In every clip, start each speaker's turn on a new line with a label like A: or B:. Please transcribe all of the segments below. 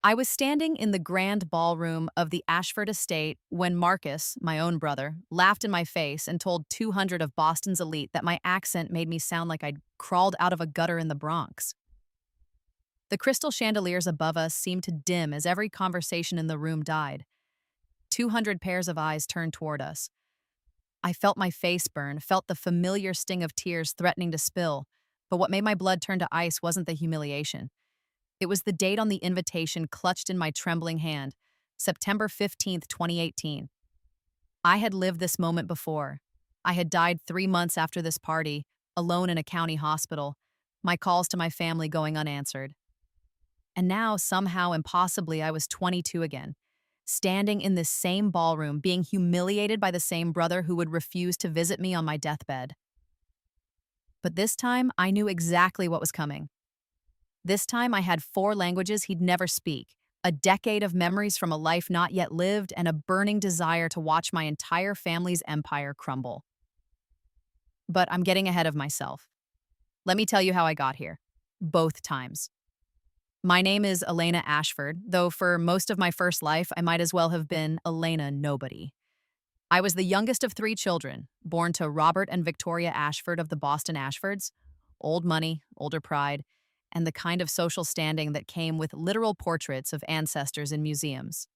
A: I was standing in the grand ballroom of the Ashford estate when Marcus, my own brother, laughed in my face and told 200 of Boston's elite that my accent made me sound like I'd crawled out of a gutter in the Bronx. The crystal chandeliers above us seemed to dim as every conversation in the room died. 200 pairs of eyes turned toward us. I felt my face burn, felt the familiar sting of tears threatening to spill, but what made my blood turn to ice wasn't the humiliation. It was the date on the invitation clutched in my trembling hand, September 15th, 2018. I had lived this moment before. I had died 3 months after this party, alone in a county hospital, my calls to my family going unanswered. And now, somehow, impossibly, I was 22 again, standing in this same ballroom, being humiliated by the same brother who would refuse to visit me on my deathbed. But this time, I knew exactly what was coming. This time I had 4 languages he'd never speak, a decade of memories from a life not yet lived, and a burning desire to watch my entire family's empire crumble. But I'm getting ahead of myself. Let me tell you how I got here. Both times. My name is Elena Ashford, though for most of my first life I might as well have been Elena Nobody. I was the youngest of 3 children, born to Robert and Victoria Ashford of the Boston Ashfords. Old money, older pride, and the kind of social standing that came with literal portraits of ancestors in museums.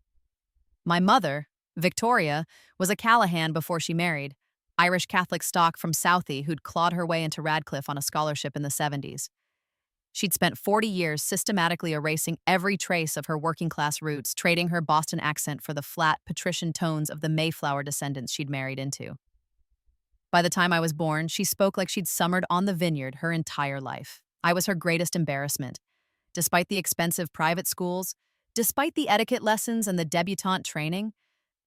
A: My mother, Victoria, was a Callahan before she married, Irish Catholic stock from Southie who'd clawed her way into Radcliffe on a scholarship in the 70s. She'd spent 40 years systematically erasing every trace of her working-class roots, trading her Boston accent for the flat, patrician tones of the Mayflower descendants she'd married into. By the time I was born, she spoke like she'd summered on the vineyard her entire life. I was her greatest embarrassment. Despite the expensive private schools, despite the etiquette lessons and the debutante training,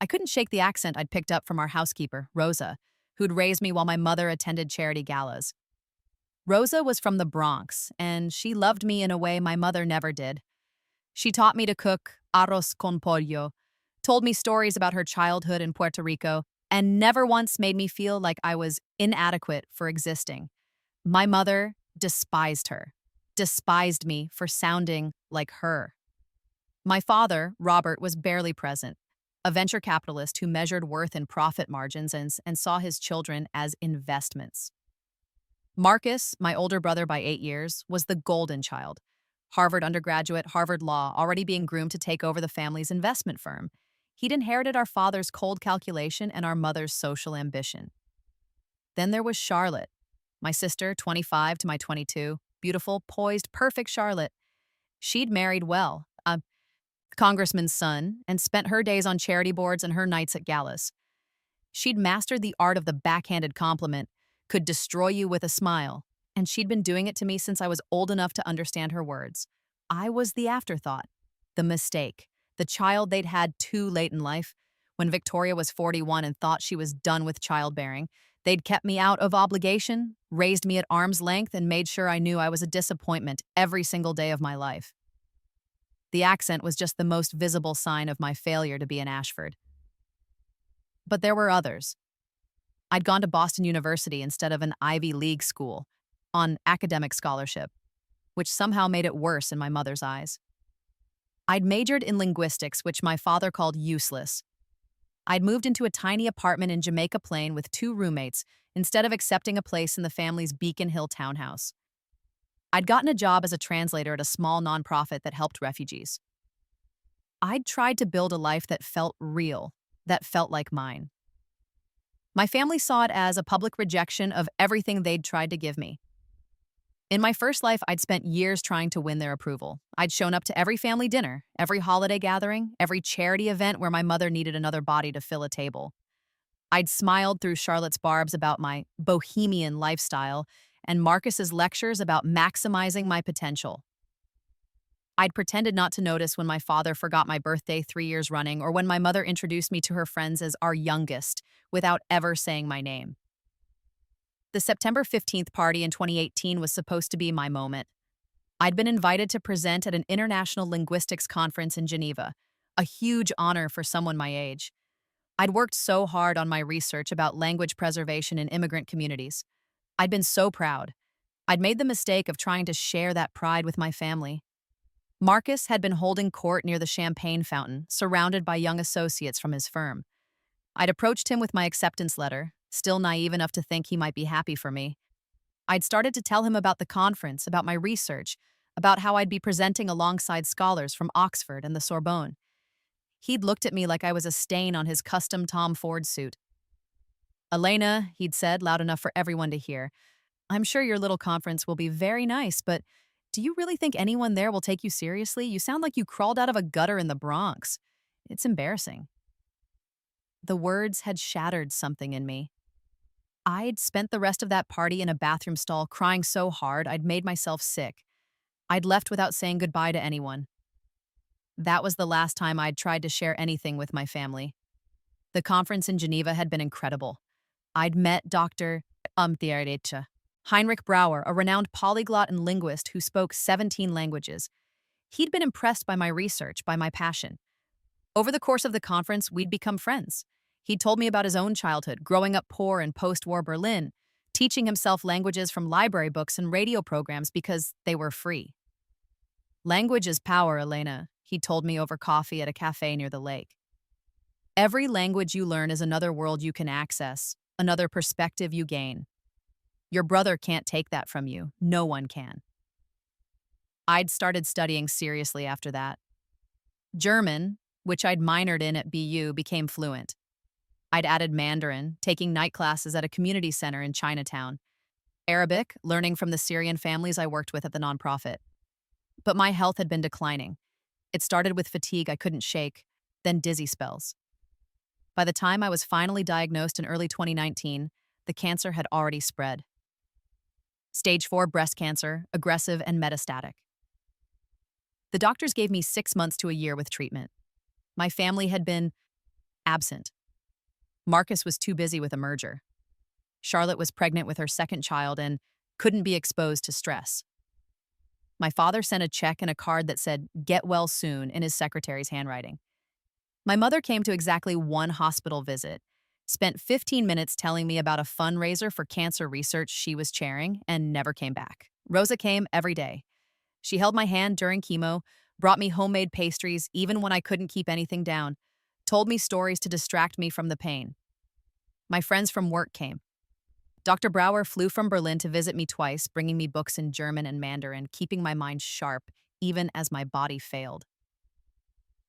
A: I couldn't shake the accent I'd picked up from our housekeeper, Rosa, who'd raised me while my mother attended charity galas. Rosa was from the Bronx, and she loved me in a way my mother never did. She taught me to cook arroz con pollo, told me stories about her childhood in Puerto Rico, and never once made me feel like I was inadequate for existing. My mother despised her, despised me for sounding like her. My father, Robert, was barely present, a venture capitalist who measured worth in profit margins and saw his children as investments. Marcus, my older brother by 8 years, was the golden child. Harvard undergraduate, Harvard Law, already being groomed to take over the family's investment firm. He'd inherited our father's cold calculation and our mother's social ambition. Then there was Charlotte, my sister, 25 to my 22, beautiful, poised, perfect Charlotte. She'd married well, a congressman's son, and spent her days on charity boards and her nights at galas. She'd mastered the art of the backhanded compliment, could destroy you with a smile, and she'd been doing it to me since I was old enough to understand her words. I was the afterthought, the mistake, the child they'd had too late in life. When Victoria was 41 and thought she was done with childbearing, they'd kept me out of obligation, raised me at arm's length, and made sure I knew I was a disappointment every single day of my life. The accent was just the most visible sign of my failure to be an Ashford. But there were others. I'd gone to Boston University instead of an Ivy League school, on academic scholarship, which somehow made it worse in my mother's eyes. I'd majored in linguistics, which my father called useless. I'd moved into a tiny apartment in Jamaica Plain with 2 roommates instead of accepting a place in the family's Beacon Hill townhouse. I'd gotten a job as a translator at a small nonprofit that helped refugees. I'd tried to build a life that felt real, that felt like mine. My family saw it as a public rejection of everything they'd tried to give me. In my first life, I'd spent years trying to win their approval. I'd shown up to every family dinner, every holiday gathering, every charity event where my mother needed another body to fill a table. I'd smiled through Charlotte's barbs about my bohemian lifestyle and Marcus's lectures about maximizing my potential. I'd pretended not to notice when my father forgot my birthday 3 years running or when my mother introduced me to her friends as our youngest without ever saying my name. The September 15th party in 2018 was supposed to be my moment. I'd been invited to present at an international linguistics conference in Geneva, a huge honor for someone my age. I'd worked so hard on my research about language preservation in immigrant communities. I'd been so proud. I'd made the mistake of trying to share that pride with my family. Marcus had been holding court near the champagne fountain, surrounded by young associates from his firm. I'd approached him with my acceptance letter, still naive enough to think he might be happy for me. I'd started to tell him about the conference, about my research, about how I'd be presenting alongside scholars from Oxford and the Sorbonne. He'd looked at me like I was a stain on his custom Tom Ford suit. "Elena," he'd said, loud enough for everyone to hear, "I'm sure your little conference will be very nice, but do you really think anyone there will take you seriously? You sound like you crawled out of a gutter in the Bronx. It's embarrassing." The words had shattered something in me. I'd spent the rest of that party in a bathroom stall crying so hard I'd made myself sick. I'd left without saying goodbye to anyone. That was the last time I'd tried to share anything with my family. The conference in Geneva had been incredible. I'd met Dr. Uneducated Heinrich Brauer, a renowned polyglot and linguist who spoke 17 languages. He'd been impressed by my research, by my passion. Over the course of the conference, we'd become friends. He'd told me about his own childhood, growing up poor in post-war Berlin, teaching himself languages from library books and radio programs because they were free. "Language is power, Elena," he told me over coffee at a cafe near the lake. "Every language you learn is another world you can access, another perspective you gain. Your brother can't take that from you. No one can." I'd started studying seriously after that. German, which I'd minored in at BU, became fluent. I'd added Mandarin, taking night classes at a community center in Chinatown. Arabic, learning from the Syrian families I worked with at the nonprofit. But my health had been declining. It started with fatigue I couldn't shake, then dizzy spells. By the time I was finally diagnosed in early 2019, the cancer had already spread. Stage 4 breast cancer, aggressive and metastatic. The doctors gave me 6 months to a year with treatment. My family had been absent. Marcus was too busy with a merger. Charlotte was pregnant with her second child and couldn't be exposed to stress. My father sent a check and a card that said, "Get well soon," in his secretary's handwriting. My mother came to exactly one hospital visit, spent 15 minutes telling me about a fundraiser for cancer research she was chairing, and never came back. Rosa came every day. She held my hand during chemo, brought me homemade pastries even when I couldn't keep anything down, told me stories to distract me from the pain. My friends from work came. Dr. Brauer flew from Berlin to visit me twice, bringing me books in German and Mandarin, keeping my mind sharp, even as my body failed.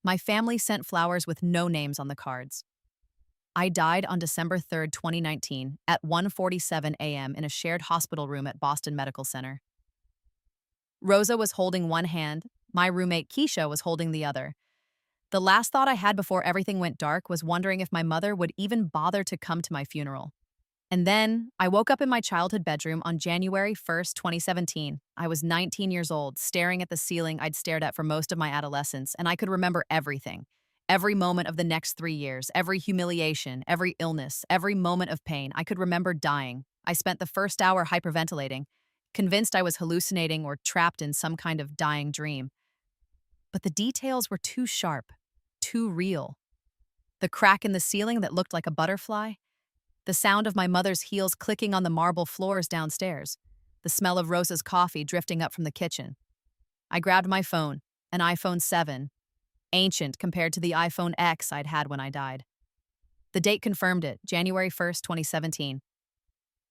A: My family sent flowers with no names on the cards. I died on December 3, 2019, at 1:47 a.m. in a shared hospital room at Boston Medical Center. Rosa was holding one hand, my roommate Keisha was holding the other. The last thought I had before everything went dark was wondering if my mother would even bother to come to my funeral. And then, I woke up in my childhood bedroom on January 1st, 2017. I was 19 years old, staring at the ceiling I'd stared at for most of my adolescence, and I could remember everything. Every moment of the next 3 years, every humiliation, every illness, every moment of pain. I could remember dying. I spent the first hour hyperventilating, convinced I was hallucinating or trapped in some kind of dying dream. But the details were too sharp, too real. The crack in the ceiling that looked like a butterfly, the sound of my mother's heels clicking on the marble floors downstairs, the smell of Rosa's coffee drifting up from the kitchen. I grabbed my phone, an iPhone 7, ancient compared to the iPhone X I'd had when I died. The date confirmed it, January 1st, 2017.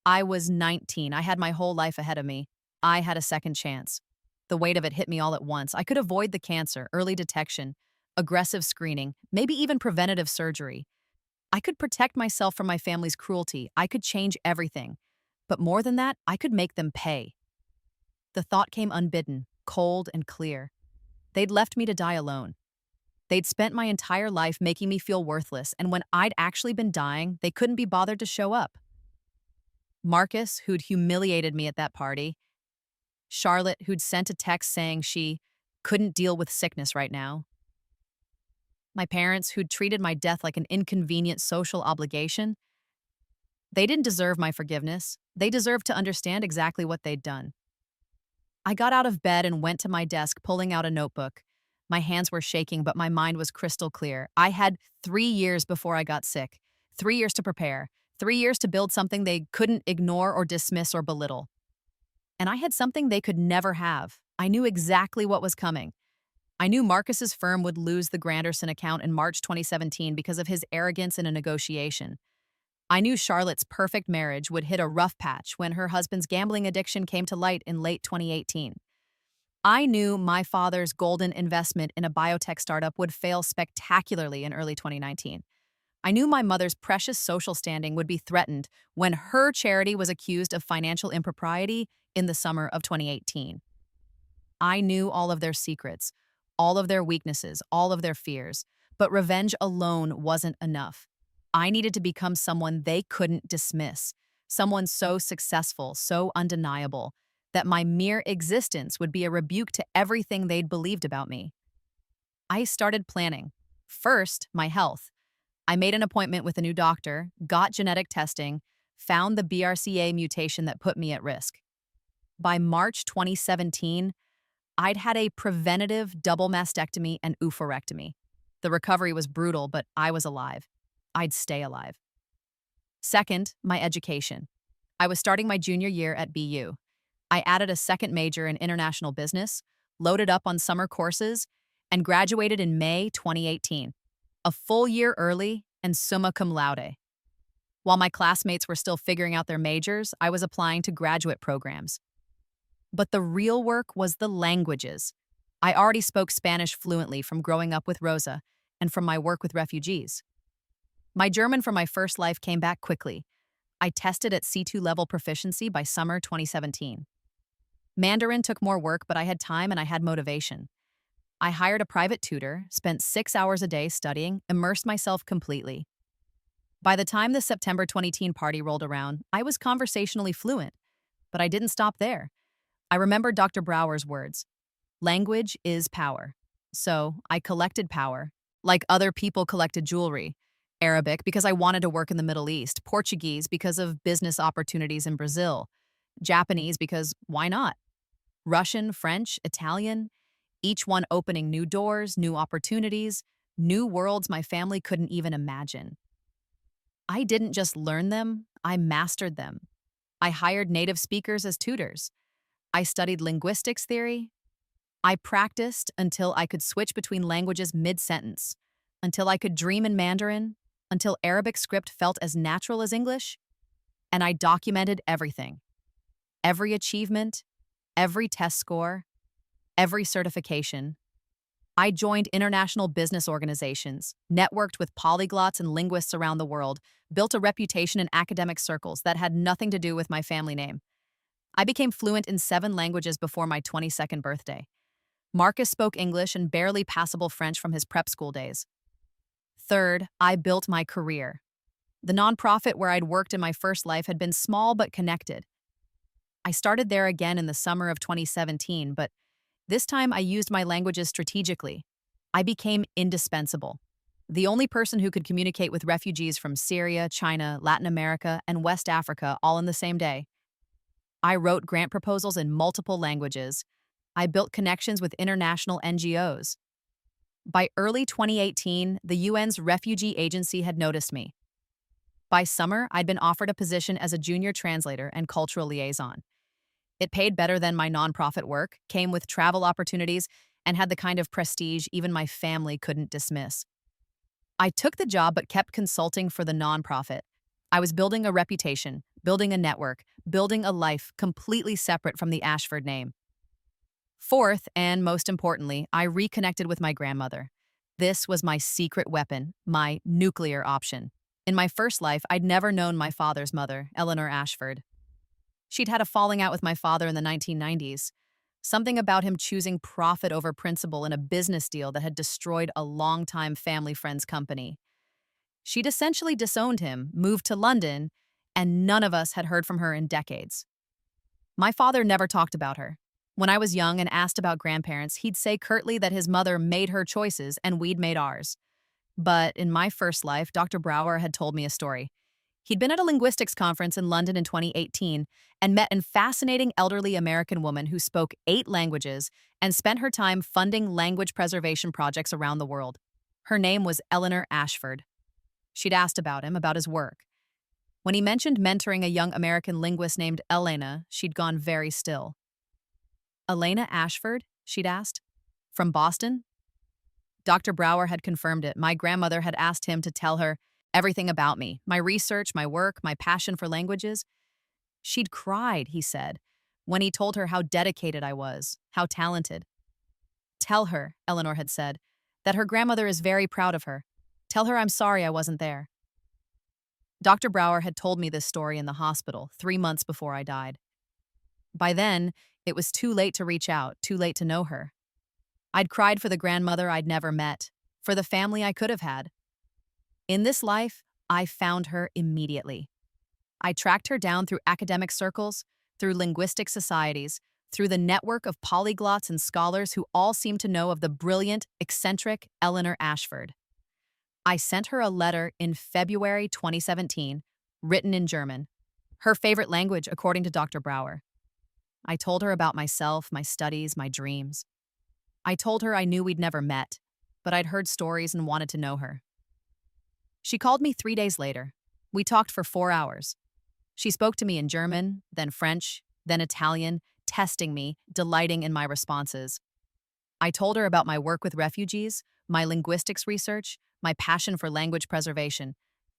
A: I was 19. I had my whole life ahead of me. I had a second chance. The weight of it hit me all at once. I could avoid the cancer, early detection, aggressive screening, maybe even preventative surgery. I could protect myself from my family's cruelty. I could change everything. But more than that, I could make them pay. The thought came unbidden, cold and clear. They'd left me to die alone. They'd spent my entire life making me feel worthless, and when I'd actually been dying, they couldn't be bothered to show up. Marcus, who'd humiliated me at that party. Charlotte, who'd sent a text saying she couldn't deal with sickness right now. My parents, who'd treated my death like an inconvenient social obligation. They didn't deserve my forgiveness. They deserved to understand exactly what they'd done. I got out of bed and went to my desk, pulling out a notebook. My hands were shaking, but my mind was crystal clear. I had 3 years before I got sick, 3 years to prepare, 3 years to build something they couldn't ignore or dismiss or belittle. And I had something they could never have. I knew exactly what was coming. I knew Marcus's firm would lose the Granderson account in March 2017 because of his arrogance in a negotiation. I knew Charlotte's perfect marriage would hit a rough patch when her husband's gambling addiction came to light in late 2018. I knew my father's golden investment in a biotech startup would fail spectacularly in early 2019. I knew my mother's precious social standing would be threatened when her charity was accused of financial impropriety in the summer of 2018. I knew all of their secrets, all of their weaknesses, all of their fears, but revenge alone wasn't enough. I needed to become someone they couldn't dismiss, someone so successful, so undeniable, that my mere existence would be a rebuke to everything they'd believed about me. I started planning. First, my health. I made an appointment with a new doctor, got genetic testing, found the BRCA mutation that put me at risk. By March 2017, I'd had a preventative double mastectomy and oophorectomy. The recovery was brutal, but I was alive. I'd stay alive. Second, my education. I was starting my junior year at BU. I added a second major in international business, loaded up on summer courses, and graduated in May 2018, a full year early and summa cum laude. While my classmates were still figuring out their majors, I was applying to graduate programs. But the real work was the languages. I already spoke Spanish fluently from growing up with Rosa and from my work with refugees. My German from my first life came back quickly. I tested at C2 level proficiency by summer 2017. Mandarin took more work, but I had time and I had motivation. I hired a private tutor, spent 6 hours a day studying, immersed myself completely. By the time the September 2010 party rolled around, I was conversationally fluent, but I didn't stop there. I remembered Dr. Brower's words, "Language is power." So I collected power, like other people collected jewelry. Arabic because I wanted to work in the Middle East, Portuguese because of business opportunities in Brazil, Japanese because why not? Russian, French, Italian, each one opening new doors, new opportunities, new worlds my family couldn't even imagine. I didn't just learn them, I mastered them. I hired native speakers as tutors. I studied linguistics theory. I practiced until I could switch between languages mid-sentence, until I could dream in Mandarin, until Arabic script felt as natural as English. And I documented everything. Every achievement, every test score, every certification. I joined international business organizations, networked with polyglots and linguists around the world, built a reputation in academic circles that had nothing to do with my family name. I became fluent in 7 languages before my 22nd birthday. Marcus spoke English and barely passable French from his prep school days. Third, I built my career. The nonprofit where I'd worked in my first life had been small but connected. I started there again in the summer of 2017, but this time I used my languages strategically. I became indispensable. The only person who could communicate with refugees from Syria, China, Latin America, and West Africa all in the same day. I wrote grant proposals in multiple languages. I built connections with international NGOs. By early 2018, the UN's refugee agency had noticed me. By summer, I'd been offered a position as a junior translator and cultural liaison. It paid better than my nonprofit work, came with travel opportunities, and had the kind of prestige even my family couldn't dismiss. I took the job but kept consulting for the nonprofit. I was building a reputation, building a network, building a life completely separate from the Ashford name. Fourth, and most importantly, I reconnected with my grandmother. This was my secret weapon, my nuclear option. In my first life, I'd never known my father's mother, Eleanor Ashford. She'd had a falling out with my father in the 1990s. Something about him choosing profit over principle in a business deal that had destroyed a longtime family friend's company. She'd essentially disowned him, moved to London, and none of us had heard from her in decades. My father never talked about her. When I was young and asked about grandparents, he'd say curtly that his mother made her choices and we'd made ours. But in my first life, Dr. Brower had told me a story. He'd been at a linguistics conference in London in 2018 and met a fascinating elderly American woman who spoke 8 languages and spent her time funding language preservation projects around the world. Her name was Eleanor Ashford. She'd asked about him, about his work. When he mentioned mentoring a young American linguist named Elena, she'd gone very still. "Elena Ashford?" she'd asked. From Boston? Dr. Brower had confirmed it. My grandmother had asked him to tell her everything about me, my research, my work, my passion for languages. She'd cried, he said, when he told her how dedicated I was, how talented. Tell her, Eleanor had said, that her grandmother is very proud of her. Tell her I'm sorry I wasn't there. Dr. Brower had told me this story in the hospital 3 months before I died. By then, it was too late to reach out, too late to know her. I'd cried for the grandmother I'd never met, for the family I could have had. In this life, I found her immediately. I tracked her down through academic circles, through linguistic societies, through the network of polyglots and scholars who all seemed to know of the brilliant, eccentric Eleanor Ashford. I sent her a letter in February 2017, written in German, her favorite language according to Dr. Brower. I told her about myself, my studies, my dreams. I told her I knew we'd never met, but I'd heard stories and wanted to know her. She called me 3 days later. We talked for 4 hours. She spoke to me in German, then French, then Italian, testing me, delighting in my responses. I told her about my work with refugees, my linguistics research, my passion for language preservation.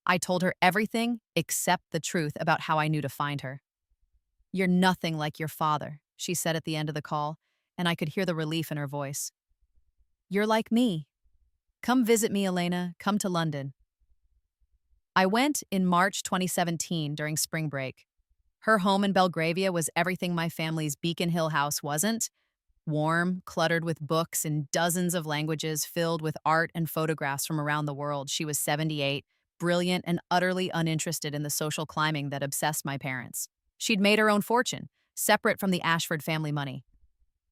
A: I told her everything except the truth about how I knew to find her. "You're nothing like your father," she said at the end of the call, and I could hear the relief in her voice. "You're like me. Come visit me, Elena. Come to London." I went in March 2017 during spring break. Her home in Belgravia was everything my family's Beacon Hill house wasn't. Warm, cluttered with books in dozens of languages, filled with art and photographs from around the world. She was 78, brilliant and utterly uninterested in the social climbing that obsessed my parents. She'd made her own fortune, separate from the Ashford family money.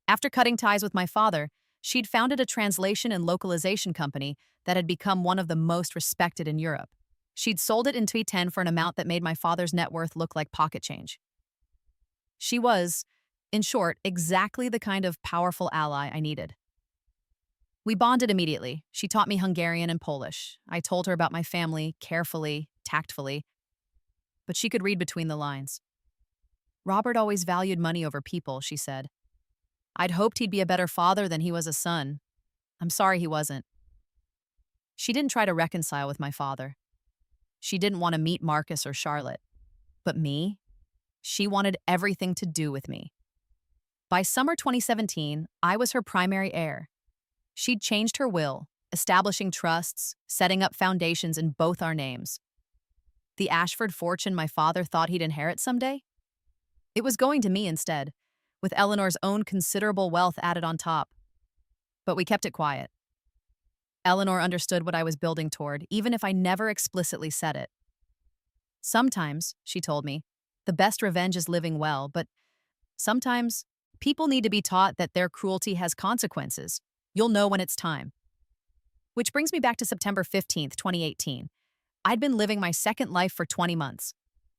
A: After cutting ties with my father, she'd founded a translation and localization company that had become one of the most respected in Europe. She'd sold it in 2010 for an amount that made my father's net worth look like pocket change. She was, in short, exactly the kind of powerful ally I needed. We bonded immediately. She taught me Hungarian and Polish. I told her about my family, carefully, tactfully, but she could read between the lines. "Robert always valued money over people," she said. "I'd hoped he'd be a better father than he was a son. I'm sorry he wasn't." She didn't try to reconcile with my father. She didn't want to meet Marcus or Charlotte. But me? She wanted everything to do with me. By summer 2017, I was her primary heir. She'd changed her will, establishing trusts, setting up foundations in both our names. The Ashford fortune my father thought he'd inherit someday? It was going to me instead, with Eleanor's own considerable wealth added on top. But we kept it quiet. Eleanor understood what I was building toward, even if I never explicitly said it. "Sometimes," she told me, "the best revenge is living well, but sometimes people need to be taught that their cruelty has consequences. You'll know when it's time." Which brings me back to September 15th, 2018. I'd been living my second life for 20 months.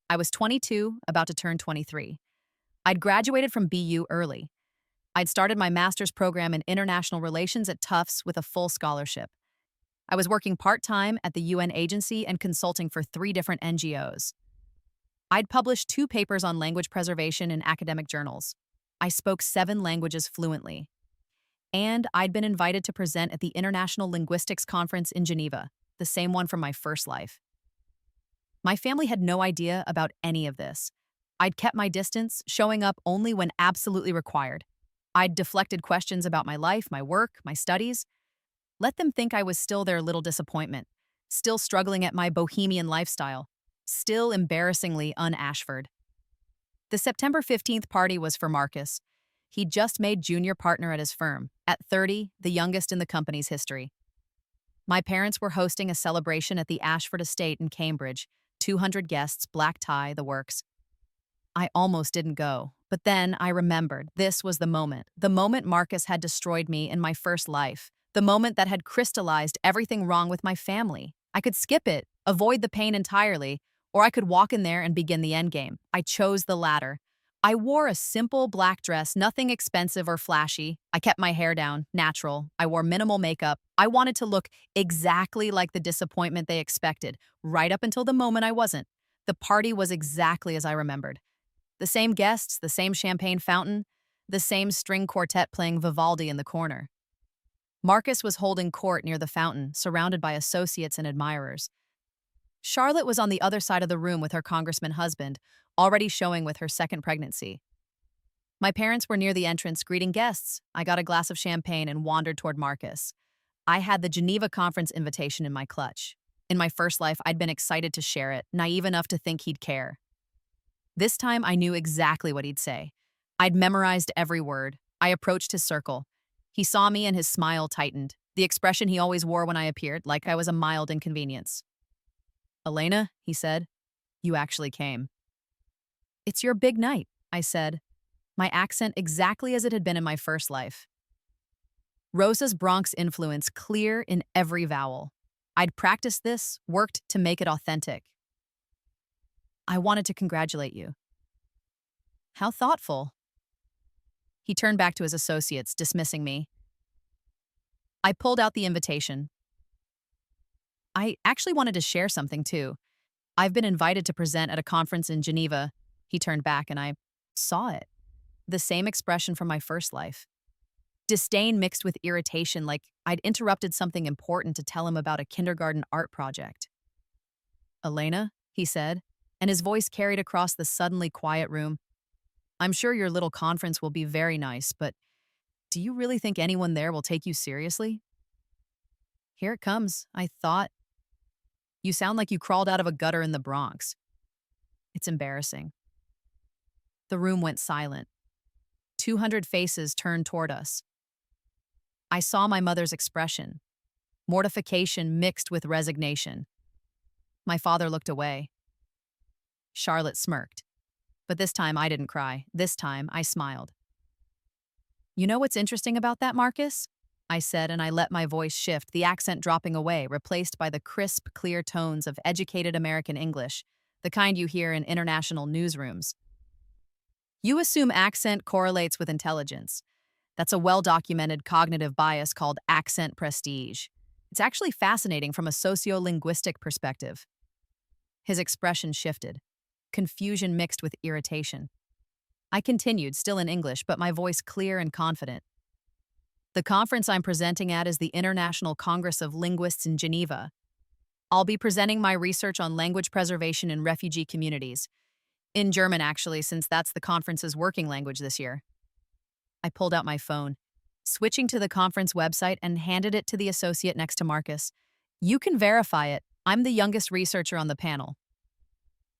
A: I was 22, about to turn 23. I'd graduated from BU early. I'd started my master's program in international relations at Tufts with a full scholarship. I was working part-time at the UN agency and consulting for 3 different NGOs. I'd published 2 papers on language preservation in academic journals. I spoke 7 languages fluently. And I'd been invited to present at the International Linguistics Conference in Geneva, the same one from my first life. My family had no idea about any of this. I'd kept my distance, showing up only when absolutely required. I'd deflected questions about my life, my work, my studies. Let them think I was still their little disappointment, still struggling at my bohemian lifestyle, still embarrassingly un-Ashford. The September 15th party was for Marcus. He'd just made junior partner at his firm, at 30, the youngest in the company's history. My parents were hosting a celebration at the Ashford estate in Cambridge, 200 guests, black tie, the works. I almost didn't go, but then I remembered this was the moment Marcus had destroyed me in my first life, the moment that had crystallized everything wrong with my family. I could skip it, avoid the pain entirely, or I could walk in there and begin the endgame. I chose the latter. I wore a simple black dress, nothing expensive or flashy. I kept my hair down, natural. I wore minimal makeup. I wanted to look exactly like the disappointment they expected, right up until the moment I wasn't. The party was exactly as I remembered. The same guests, the same champagne fountain, the same string quartet playing Vivaldi in the corner. Marcus was holding court near the fountain, surrounded by associates and admirers. Charlotte was on the other side of the room with her congressman husband, already showing with her second pregnancy. My parents were near the entrance greeting guests. I got a glass of champagne and wandered toward Marcus. I had the Geneva conference invitation in my clutch. In my first life, I'd been excited to share it, naive enough to think he'd care. This time, I knew exactly what he'd say. I'd memorized every word. I approached his circle. He saw me and his smile tightened, the expression he always wore when I appeared, like I was a mild inconvenience. "Elena," he said, "you actually came." "It's your big night," I said, my accent exactly as it had been in my first life. Rosa's Bronx influence clear in every vowel. I'd practiced this, worked to make it authentic. "I wanted to congratulate you." "How thoughtful." He turned back to his associates, dismissing me. I pulled out the invitation. "I actually wanted to share something, too. I've been invited to present at a conference in Geneva." He turned back and I saw it. The same expression from my first life. Disdain mixed with irritation, like I'd interrupted something important to tell him about a kindergarten art project. "Elena," he said, and his voice carried across the suddenly quiet room. "I'm sure your little conference will be very nice, but do you really think anyone there will take you seriously?" "Here it comes," I thought. "You sound like you crawled out of a gutter in the Bronx." "It's embarrassing." The room went silent. 200 faces turned toward us. I saw my mother's expression, mortification mixed with resignation. My father looked away. Charlotte smirked. But this time I didn't cry. This time I smiled. "You know what's interesting about that, Marcus?" I said, and I let my voice shift, the accent dropping away, replaced by the crisp, clear tones of educated American English, the kind you hear in international newsrooms. "You assume accent correlates with intelligence. That's a well-documented cognitive bias called accent prestige. It's actually fascinating from a sociolinguistic perspective." His expression shifted, confusion mixed with irritation. I continued, still in English, but my voice clear and confident. "The conference I'm presenting at is the International Congress of Linguists in Geneva. I'll be presenting my research on language preservation in refugee communities. In German, actually, since that's the conference's working language this year." I pulled out my phone, switching to the conference website and handed it to the associate next to Marcus. "You can verify it. I'm the youngest researcher on the panel."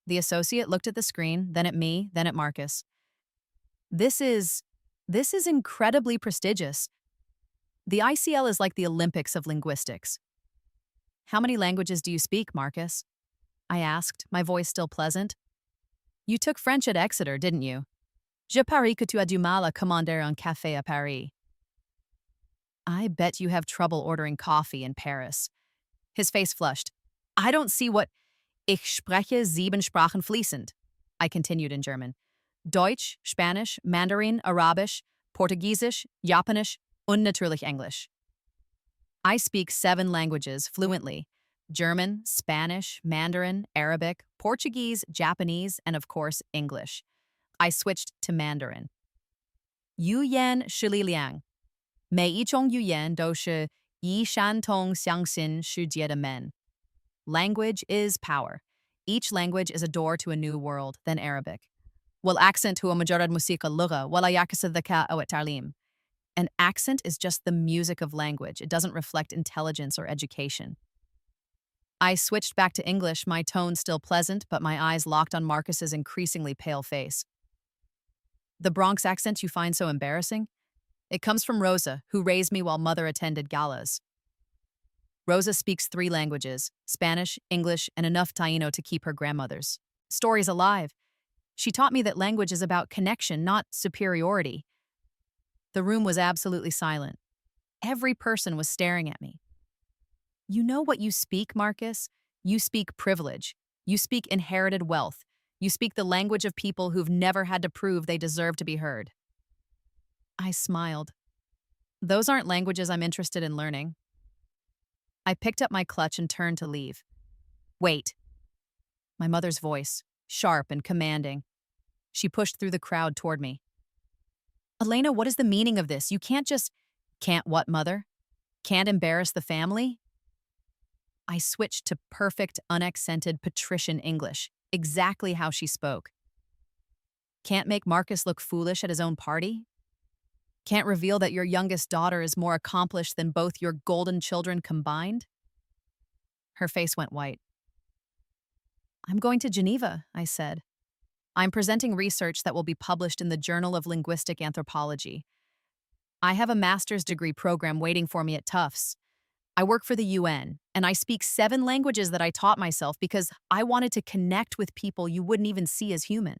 A: The associate looked at the screen, then at me, then at Marcus. This is incredibly prestigious. The ICL is like the Olympics of linguistics." "How many languages do you speak, Marcus?" I asked, my voice still pleasant. "You took French at Exeter, didn't you? Je parie que tu as du mal à commander un café à Paris." "I bet you have trouble ordering coffee in Paris." His face flushed. "I don't see what—" "Ich spreche 7 Sprachen fließend." I continued in German. "Deutsch, Spanish, Mandarin, Arabisch, Portugiesisch, Japanisch, und natürlich Englisch." I speak 7 languages fluently: German, Spanish, Mandarin, Arabic, Portuguese, Japanese, and of course, English. I switched to Mandarin. "Yu yan shi li liang. 每一种语言都是以相同相信世界的门." Language is power. Each language is a door to a new world, then Arabic. والأكسنت هو مجرد موسيقى اللغة ولا يعكس الذكاء أو التعليم. An accent is just the music of language. It doesn't reflect intelligence or education. I switched back to English, my tone still pleasant, but my eyes locked on Marcus's increasingly pale face. "The Bronx accent you find so embarrassing? It comes from Rosa, who raised me while mother attended galas. Rosa speaks 3 languages, Spanish, English, and enough Taino to keep her grandmother's stories alive. She taught me that language is about connection, not superiority." The room was absolutely silent. Every person was staring at me. "You know what you speak, Marcus? You speak privilege. You speak inherited wealth. You speak the language of people who've never had to prove they deserve to be heard." I smiled. "Those aren't languages I'm interested in learning." I picked up my clutch and turned to leave. "Wait." My mother's voice, sharp and commanding. She pushed through the crowd toward me. "Elena, what is the meaning of this? You can't just—" "Can't what, Mother?" Can't embarrass the family? I switched to perfect, unaccented patrician English, exactly how she spoke. Can't make Marcus look foolish at his own party? Can't reveal that your youngest daughter is more accomplished than both your golden children combined? Her face went white. I'm going to Geneva, I said. I'm presenting research that will be published in the Journal of Linguistic Anthropology. I have a master's degree program waiting for me at Tufts. I work for the UN, and I speak 7 languages that I taught myself because I wanted to connect with people you wouldn't even see as human.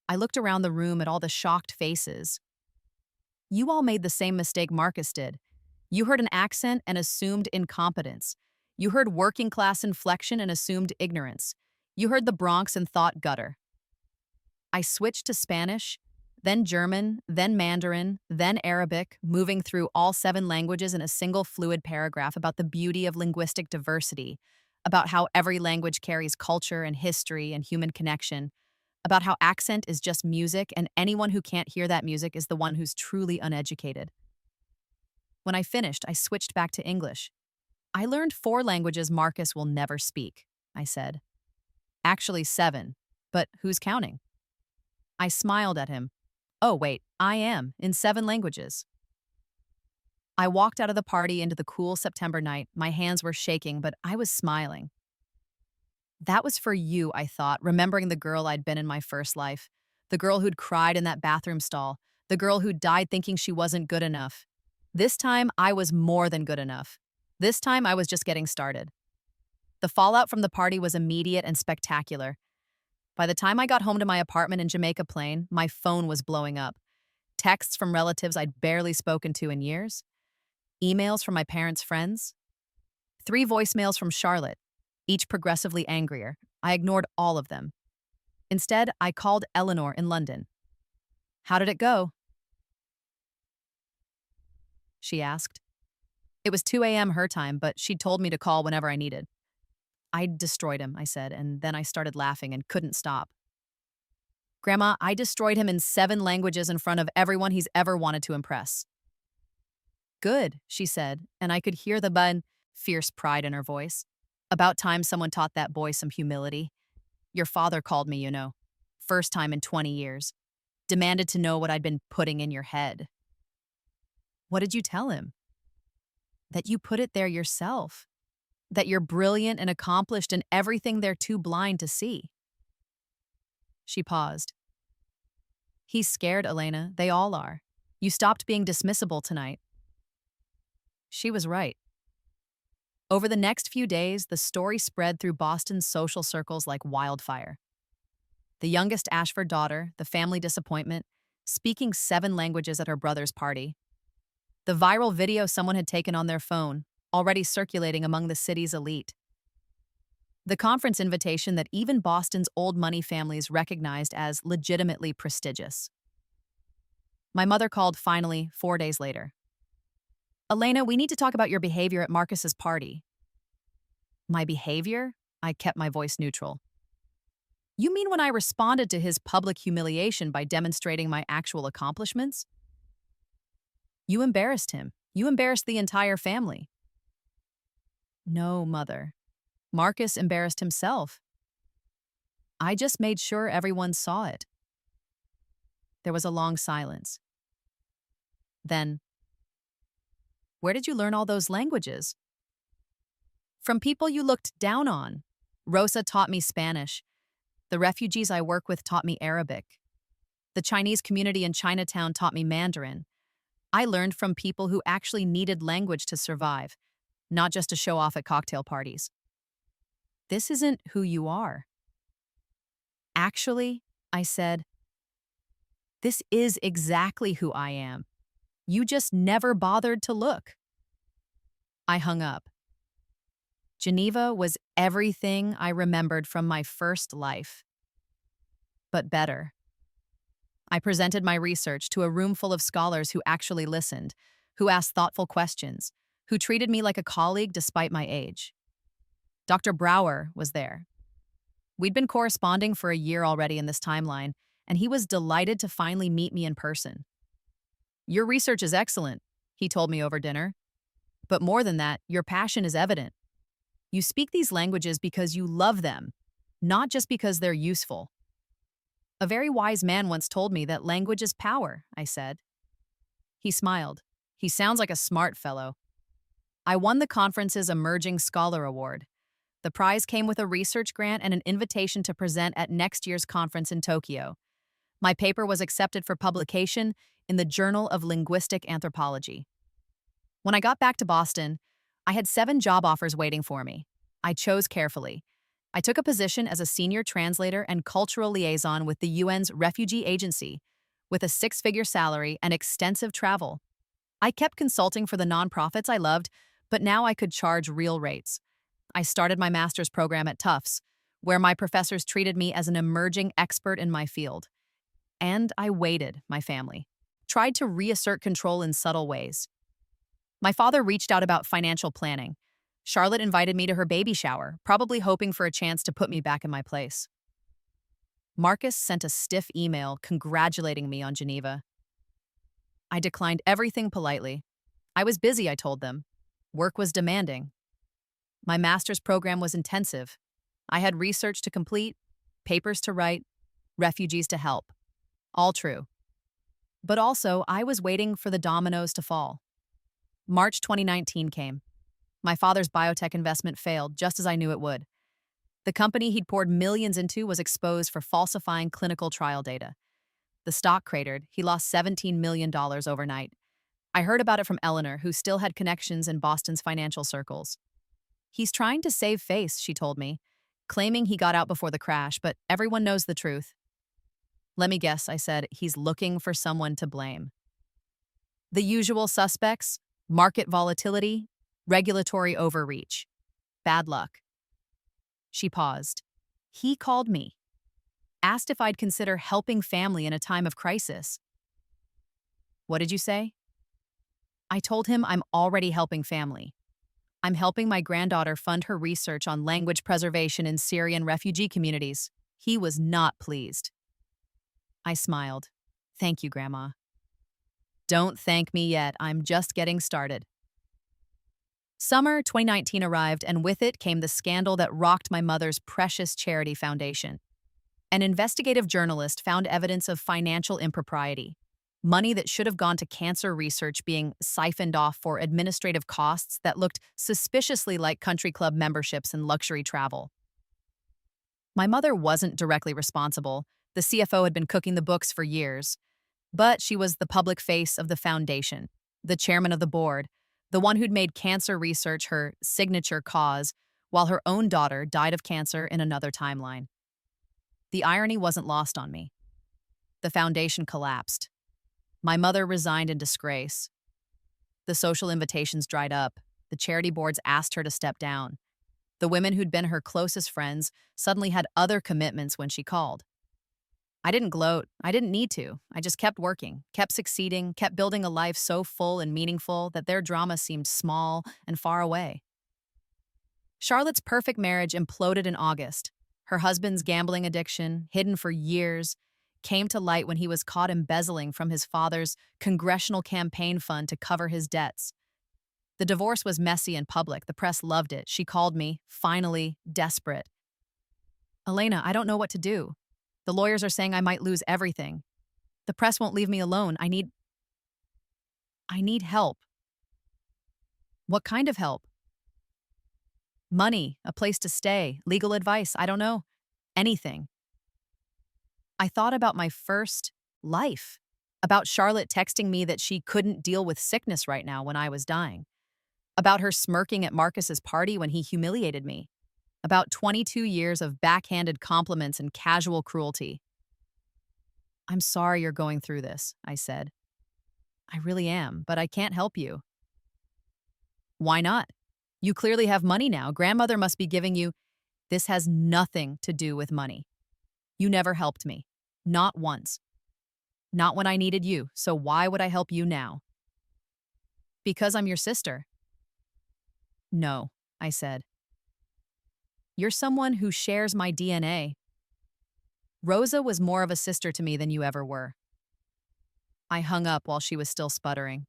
A: I looked around the room at all the shocked faces. You all made the same mistake Marcus did. You heard an accent and assumed incompetence. You heard working class inflection and assumed ignorance. You heard the Bronx and thought gutter. I switched to Spanish, then German, then Mandarin, then Arabic, moving through all 7 languages in a single fluid paragraph about the beauty of linguistic diversity, about how every language carries culture and history and human connection, about how accent is just music and anyone who can't hear that music is the one who's truly uneducated. When I finished, I switched back to English. I learned 4 languages Marcus will never speak, I said. Actually 7, but who's counting? I smiled at him. Oh, wait, I am, in 7 languages. I walked out of the party into the cool September night. My hands were shaking, but I was smiling. That was for you, I thought, remembering the girl I'd been in my first life. The girl who'd cried in that bathroom stall. The girl who died thinking she wasn't good enough. This time, I was more than good enough. This time, I was just getting started. The fallout from the party was immediate and spectacular. By the time I got home to my apartment in Jamaica Plain, my phone was blowing up. Texts from relatives I'd barely spoken to in years. Emails from my parents' friends. 3 voicemails from Charlotte, each progressively angrier. I ignored all of them. Instead, I called Eleanor in London. How did it go? She asked. It was 2 a.m. her time, but she'd told me to call whenever I needed. I destroyed him, I said, and then I started laughing and couldn't stop. Grandma, I destroyed him in 7 languages in front of everyone he's ever wanted to impress. Good, she said, and I could hear the fierce pride in her voice. About time someone taught that boy some humility. Your father called me, you know. First time in 20 years. Demanded to know what I'd been putting in your head. What did you tell him? That you put it there yourself. That you're brilliant and accomplished in everything they're too blind to see. She paused. He's scared, Elena. They all are. You stopped being dismissible tonight. She was right. Over the next few days, the story spread through Boston's social circles like wildfire. The youngest Ashford daughter, the family disappointment, speaking 7 languages at her brother's party. The viral video someone had taken on their phone, already circulating among the city's elite. The conference invitation that even Boston's old money families recognized as legitimately prestigious. My mother called finally 4 days later. Elena, we need to talk about your behavior at Marcus's party. My behavior? I kept my voice neutral. You mean when I responded to his public humiliation by demonstrating my actual accomplishments? You embarrassed him. You embarrassed the entire family. No, Mother. Marcus embarrassed himself. I just made sure everyone saw it. There was a long silence. Then, where did you learn all those languages? From people you looked down on. Rosa taught me Spanish. The refugees I work with taught me Arabic. The Chinese community in Chinatown taught me Mandarin. I learned from people who actually needed language to survive, not just to show off at cocktail parties. This isn't who you are. Actually, I said, this is exactly who I am. You just never bothered to look. I hung up. Geneva was everything I remembered from my first life. But better. I presented my research to a room full of scholars who actually listened, who asked thoughtful questions, who treated me like a colleague despite my age. Dr. Brower was there. We'd been corresponding for a year already in this timeline, and he was delighted to finally meet me in person. Your research is excellent, he told me over dinner. But more than that, your passion is evident. You speak these languages because you love them, not just because they're useful. A very wise man once told me that language is power, I said. He smiled. He sounds like a smart fellow. I won the conference's Emerging Scholar Award. The prize came with a research grant and an invitation to present at next year's conference in Tokyo. My paper was accepted for publication in the Journal of Linguistic Anthropology. When I got back to Boston, I had 7 job offers waiting for me. I chose carefully. I took a position as a senior translator and cultural liaison with the UN's Refugee Agency, with a 6-figure salary and extensive travel. I kept consulting for the nonprofits I loved, but now I could charge real rates. I started my master's program at Tufts, where my professors treated me as an emerging expert in my field. And I waited, my family. Tried to reassert control in subtle ways. My father reached out about financial planning. Charlotte invited me to her baby shower, probably hoping for a chance to put me back in my place. Marcus sent a stiff email congratulating me on Geneva. I declined everything politely. I was busy, I told them. Work was demanding. My master's program was intensive. I had research to complete, papers to write, refugees to help. All true. But also, I was waiting for the dominoes to fall. March 2019 came. My father's biotech investment failed, just as I knew it would. The company he'd poured millions into was exposed for falsifying clinical trial data. The stock cratered. He lost $17 million overnight. I heard about it from Eleanor, who still had connections in Boston's financial circles. He's trying to save face, she told me, claiming he got out before the crash, but everyone knows the truth. Let me guess, I said, he's looking for someone to blame. The usual suspects: market volatility, regulatory overreach. Bad luck. She paused. He called me. Asked if I'd consider helping family in a time of crisis. What did you say? I told him I'm already helping family. I'm helping my granddaughter fund her research on language preservation in Syrian refugee communities. He was not pleased. I smiled. Thank you, Grandma. Don't thank me yet. I'm just getting started. Summer 2019 arrived, and with it came the scandal that rocked my mother's precious charity foundation. An investigative journalist found evidence of financial impropriety, money that should have gone to cancer research being siphoned off for administrative costs that looked suspiciously like country club memberships and luxury travel. My mother wasn't directly responsible. The CFO had been cooking the books for years. But she was the public face of the foundation, the chairman of the board, the one who'd made cancer research her signature cause, while her own daughter died of cancer in another timeline. The irony wasn't lost on me. The foundation collapsed. My mother resigned in disgrace. The social invitations dried up. The charity boards asked her to step down. The women who'd been her closest friends suddenly had other commitments when she called. I didn't gloat. I didn't need to. I just kept working, kept succeeding, kept building a life so full and meaningful that their drama seemed small and far away. Charlotte's perfect marriage imploded in August. Her husband's gambling addiction, hidden for years, came to light when he was caught embezzling from his father's congressional campaign fund to cover his debts. The divorce was messy and public. The press loved it. She called me, finally, desperate. Elena, I don't know what to do. The lawyers are saying I might lose everything. The press won't leave me alone. I need help. What kind of help? Money, a place to stay, legal advice, I don't know. Anything. I thought about my first life, about Charlotte texting me that she couldn't deal with sickness right now when I was dying, about her smirking at Marcus's party when he humiliated me, about 22 years of backhanded compliments and casual cruelty. I'm sorry you're going through this, I said. I really am, but I can't help you. Why not? You clearly have money now. Grandmother must be giving you. This has nothing to do with money. You never helped me. Not once. Not when I needed you, so why would I help you now? Because I'm your sister. No, I said. You're someone who shares my DNA. Rosa was more of a sister to me than you ever were. I hung up while she was still sputtering.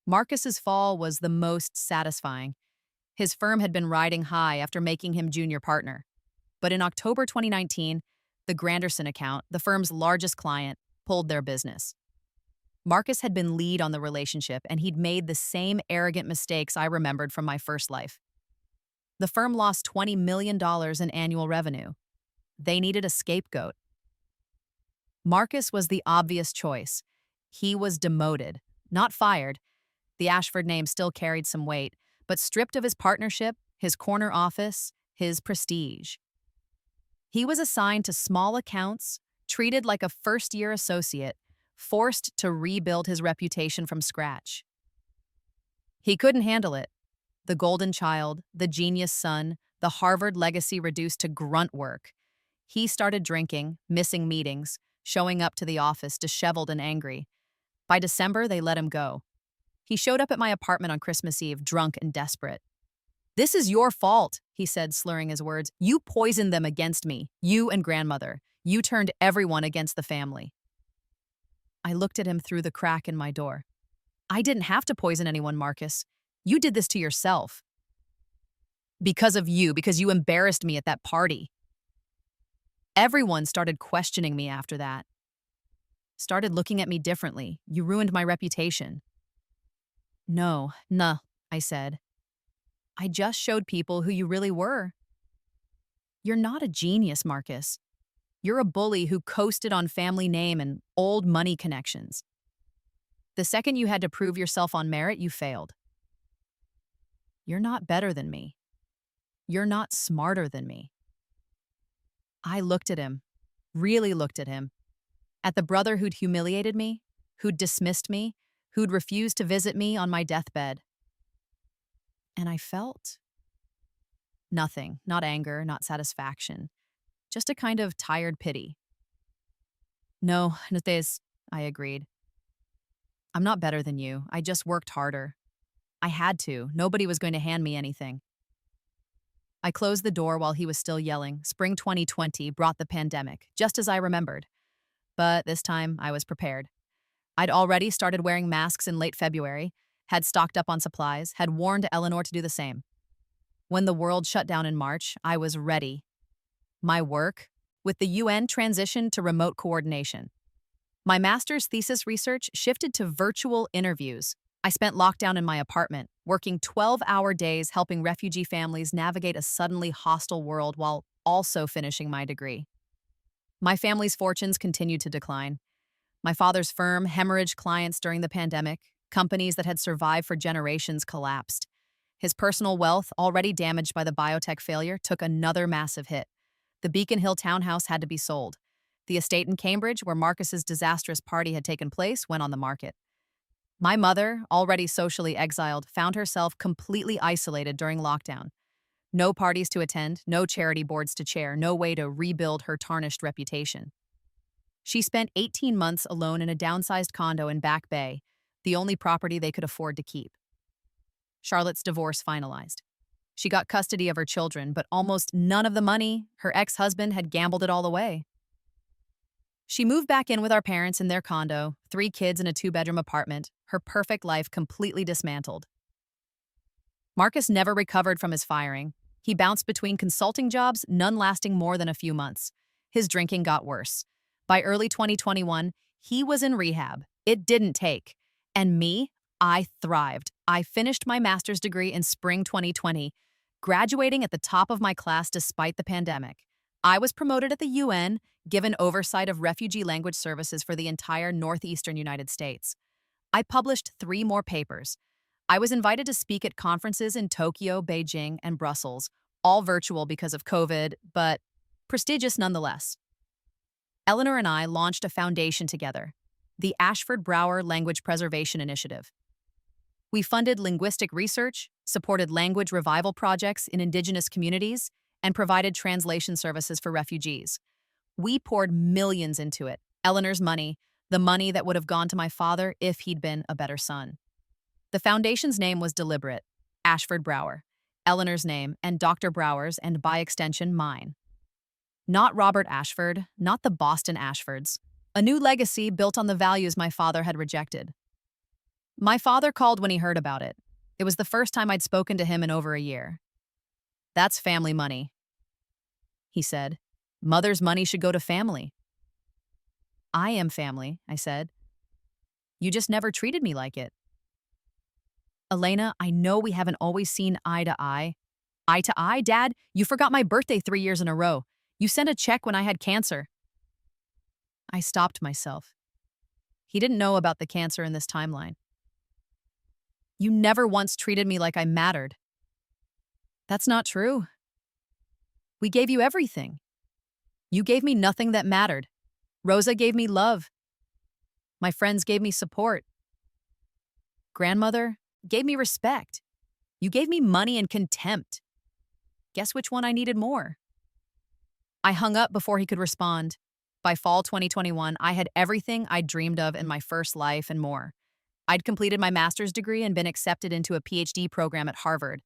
A: Marcus's fall was the most satisfying. His firm had been riding high after making him junior partner. But in October 2019, the Granderson account, the firm's largest client, pulled their business. Marcus had been lead on the relationship, and he'd made the same arrogant mistakes I remembered from my first life. The firm lost $20 million in annual revenue. They needed a scapegoat. Marcus was the obvious choice. He was demoted, not fired. The Ashford name still carried some weight, but stripped of his partnership, his corner office, his prestige. He was assigned to small accounts, treated like a first-year associate, forced to rebuild his reputation from scratch. He couldn't handle it. The golden child, the genius son, the Harvard legacy reduced to grunt work. He started drinking, missing meetings, showing up to the office disheveled and angry. By December, they let him go. He showed up at my apartment on Christmas Eve, drunk and desperate. "This is your fault," he said, slurring his words. "You poisoned them against me, you and grandmother. You turned everyone against the family." I looked at him through the crack in my door. "I didn't have to poison anyone, Marcus. You did this to yourself. Because of you, because you embarrassed me at that party." Everyone started questioning me after that. Started looking at me differently. "You ruined my reputation." No, I said. "I just showed people who you really were. You're not a genius, Marcus. You're a bully who coasted on family name and old money connections. The second you had to prove yourself on merit, you failed. You're not better than me. You're not smarter than me." I looked at him, really looked at him, at the brother who'd humiliated me, who'd dismissed me, who'd refused to visit me on my deathbed. And I felt nothing, not anger, not satisfaction, just a kind of tired pity. "No, Nates," I agreed. "I'm not better than you. I just worked harder. I had to. Nobody was going to hand me anything." I closed the door while he was still yelling. Spring 2020 brought the pandemic, just as I remembered. But this time, I was prepared. I'd already started wearing masks in late February, had stocked up on supplies, had warned Eleanor to do the same. When the world shut down in March, I was ready. My work, with the UN, transitioned to remote coordination. My master's thesis research shifted to virtual interviews. I spent lockdown in my apartment, working 12-hour days helping refugee families navigate a suddenly hostile world while also finishing my degree. My family's fortunes continued to decline. My father's firm hemorrhaged clients during the pandemic. Companies that had survived for generations collapsed. His personal wealth, already damaged by the biotech failure, took another massive hit. The Beacon Hill townhouse had to be sold. The estate in Cambridge, where Marcus's disastrous party had taken place, went on the market. My mother, already socially exiled, found herself completely isolated during lockdown. No parties to attend, no charity boards to chair, no way to rebuild her tarnished reputation. She spent 18 months alone in a downsized condo in Back Bay, the only property they could afford to keep. Charlotte's divorce finalized. She got custody of her children, but almost none of the money. Her ex-husband had gambled it all away. She moved back in with our parents in their condo, 3 kids in a 2-bedroom apartment, her perfect life completely dismantled. Marcus never recovered from his firing. He bounced between consulting jobs, none lasting more than a few months. His drinking got worse. By early 2021, he was in rehab. It didn't take. And me, I thrived. I finished my master's degree in spring 2020, graduating at the top of my class despite the pandemic. I was promoted at the UN, given oversight of refugee language services for the entire northeastern United States. I published 3 more papers. I was invited to speak at conferences in Tokyo, Beijing, and Brussels, all virtual because of COVID, but prestigious nonetheless. Eleanor and I launched a foundation together, the Ashford-Brower Language Preservation Initiative. We funded linguistic research, supported language revival projects in indigenous communities, and provided translation services for refugees. We poured millions into it, Eleanor's money, the money that would have gone to my father if he'd been a better son. The foundation's name was deliberate, Ashford-Brower, Eleanor's name, and Dr. Brower's, and by extension, mine. Not Robert Ashford, not the Boston Ashfords. A new legacy built on the values my father had rejected. My father called when he heard about it. It was the first time I'd spoken to him in over a year. That's family money, he said. Mother's money should go to family. I am family, I said. You just never treated me like it. Elena, I know we haven't always seen eye to eye. Eye to eye, Dad? You forgot my birthday 3 years in a row. You sent a check when I had cancer. I stopped myself. He didn't know about the cancer in this timeline. You never once treated me like I mattered. That's not true. We gave you everything. You gave me nothing that mattered. Rosa gave me love. My friends gave me support. Grandmother gave me respect. You gave me money and contempt. Guess which one I needed more? I hung up before he could respond. By fall 2021, I had everything I'd dreamed of in my first life and more. I'd completed my master's degree and been accepted into a PhD program at Harvard,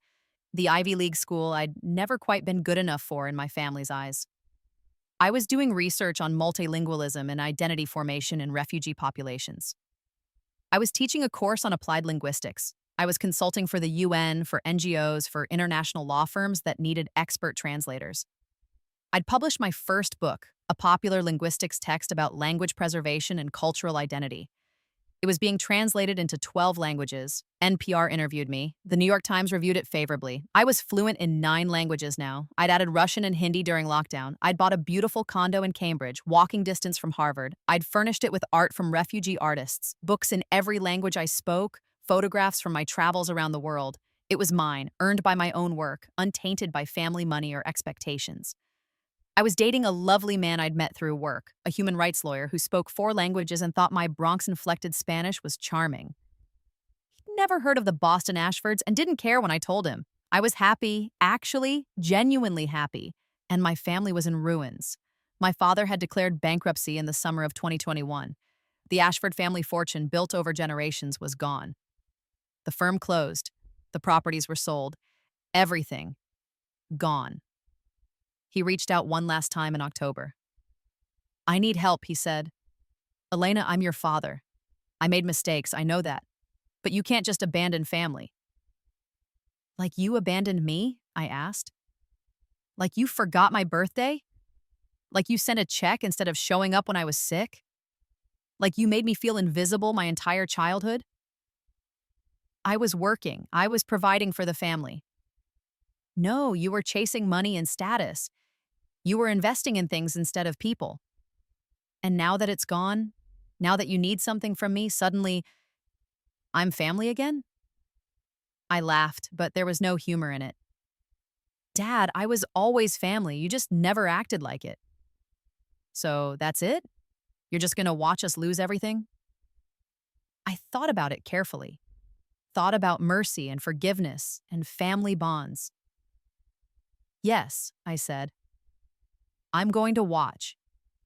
A: the Ivy League school I'd never quite been good enough for in my family's eyes. I was doing research on multilingualism and identity formation in refugee populations. I was teaching a course on applied linguistics. I was consulting for the UN, for NGOs, for international law firms that needed expert translators. I'd published my first book, a popular linguistics text about language preservation and cultural identity. It was being translated into 12 languages. NPR interviewed me. The New York Times reviewed it favorably. I was fluent in 9 languages now. I'd added Russian and Hindi during lockdown. I'd bought a beautiful condo in Cambridge, walking distance from Harvard. I'd furnished it with art from refugee artists, books in every language I spoke, photographs from my travels around the world. It was mine, earned by my own work, untainted by family money or expectations. I was dating a lovely man I'd met through work, a human rights lawyer who spoke 4 languages and thought my Bronx-inflected Spanish was charming. He'd never heard of the Boston Ashfords and didn't care when I told him. I was happy, actually, genuinely happy, and my family was in ruins. My father had declared bankruptcy in the summer of 2021. The Ashford family fortune, built over generations, was gone. The firm closed. The properties were sold. Everything gone. He reached out one last time in October. I need help, he said. Elena, I'm your father. I made mistakes, I know that. But you can't just abandon family. Like you abandoned me? I asked. Like you forgot my birthday? Like you sent a check instead of showing up when I was sick? Like you made me feel invisible my entire childhood? I was working. I was providing for the family. No, you were chasing money and status. You were investing in things instead of people. And now that it's gone, now that you need something from me, suddenly, I'm family again? I laughed, but there was no humor in it. Dad, I was always family. You just never acted like it. So that's it? You're just going to watch us lose everything? I thought about it carefully. Thought about mercy and forgiveness and family bonds. Yes, I said. I'm going to watch.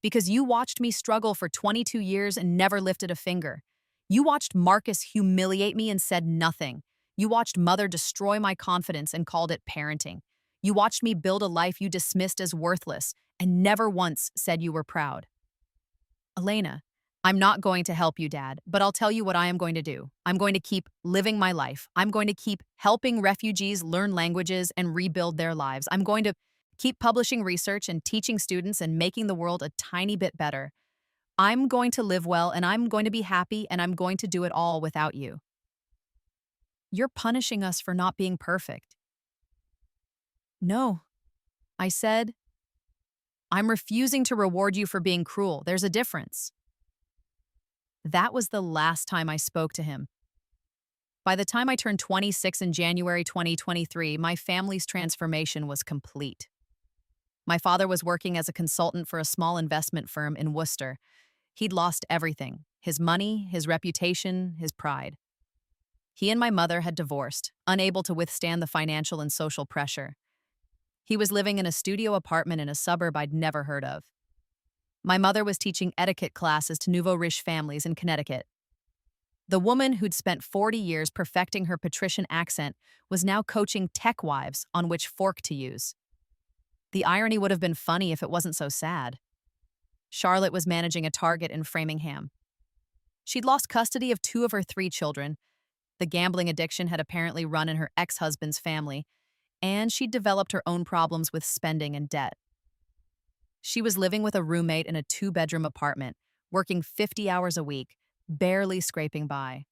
A: Because you watched me struggle for 22 years and never lifted a finger. You watched Marcus humiliate me and said nothing. You watched Mother destroy my confidence and called it parenting. You watched me build a life you dismissed as worthless and never once said you were proud. Elena, I'm not going to help you, Dad, but I'll tell you what I am going to do. I'm going to keep living my life. I'm going to keep helping refugees learn languages and rebuild their lives. I'm going to keep publishing research and teaching students and making the world a tiny bit better. I'm going to live well and I'm going to be happy and I'm going to do it all without you. You're punishing us for not being perfect. No, I said. I'm refusing to reward you for being cruel. There's a difference. That was the last time I spoke to him. By the time I turned 26 in January 2023, my family's transformation was complete. My father was working as a consultant for a small investment firm in Worcester. He'd lost everything: his money, his reputation, his pride. He and my mother had divorced, unable to withstand the financial and social pressure. He was living in a studio apartment in a suburb I'd never heard of. My mother was teaching etiquette classes to nouveau riche families in Connecticut. The woman who'd spent 40 years perfecting her patrician accent was now coaching tech wives on which fork to use. The irony would have been funny if it wasn't so sad. Charlotte was managing a Target in Framingham. She'd lost custody of 2 of her 3 children, The gambling addiction had apparently run in her ex-husband's family, and she'd developed her own problems with spending and debt. She was living with a roommate in a two-bedroom apartment, working 50 hours a week, barely scraping by.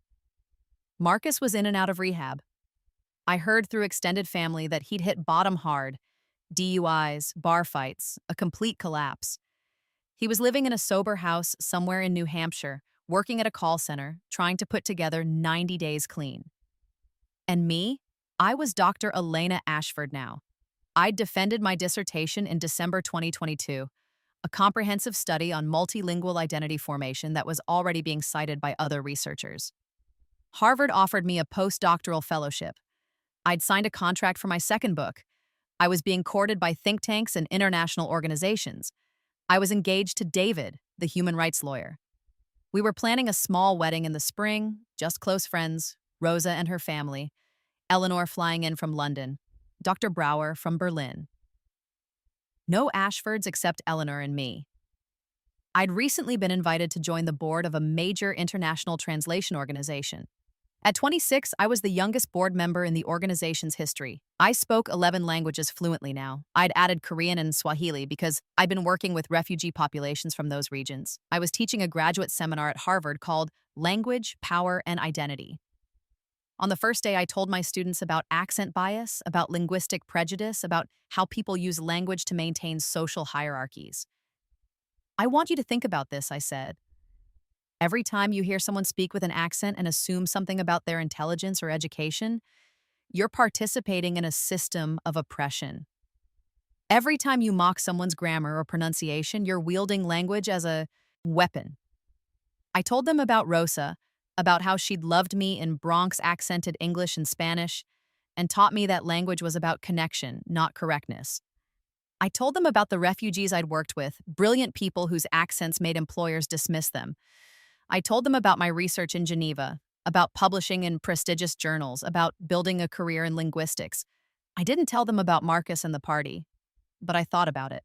A: Marcus was in and out of rehab. I heard through extended family that he'd hit bottom hard: DUIs, bar fights, a complete collapse. He was living in a sober house somewhere in New Hampshire, working at a call center, trying to put together 90 days clean. And me? I was Dr. Elena Ashford now. I'd defended my dissertation in December 2022, a comprehensive study on multilingual identity formation that was already being cited by other researchers. Harvard offered me a postdoctoral fellowship. I'd signed a contract for my second book. I was being courted by think tanks and international organizations. I was engaged to David, the human rights lawyer. We were planning a small wedding in the spring, just close friends, Rosa and her family, Eleanor flying in from London, Dr. Brower from Berlin. No Ashfords except Eleanor and me. I'd recently been invited to join the board of a major international translation organization. At 26, I was the youngest board member in the organization's history. I spoke 11 languages fluently now. I'd added Korean and Swahili because I'd been working with refugee populations from those regions. I was teaching a graduate seminar at Harvard called Language, Power, and Identity. On the first day, I told my students about accent bias, about linguistic prejudice, about how people use language to maintain social hierarchies. I want you to think about this, I said. Every time you hear someone speak with an accent and assume something about their intelligence or education, you're participating in a system of oppression. Every time you mock someone's grammar or pronunciation, you're wielding language as a weapon. I told them about Rosa, about how she'd loved me in Bronx-accented English and Spanish, and taught me that language was about connection, not correctness. I told them about the refugees I'd worked with, brilliant people whose accents made employers dismiss them. I told them about my research in Geneva, about publishing in prestigious journals, about building a career in linguistics. I didn't tell them about Marcus and the party, but I thought about it.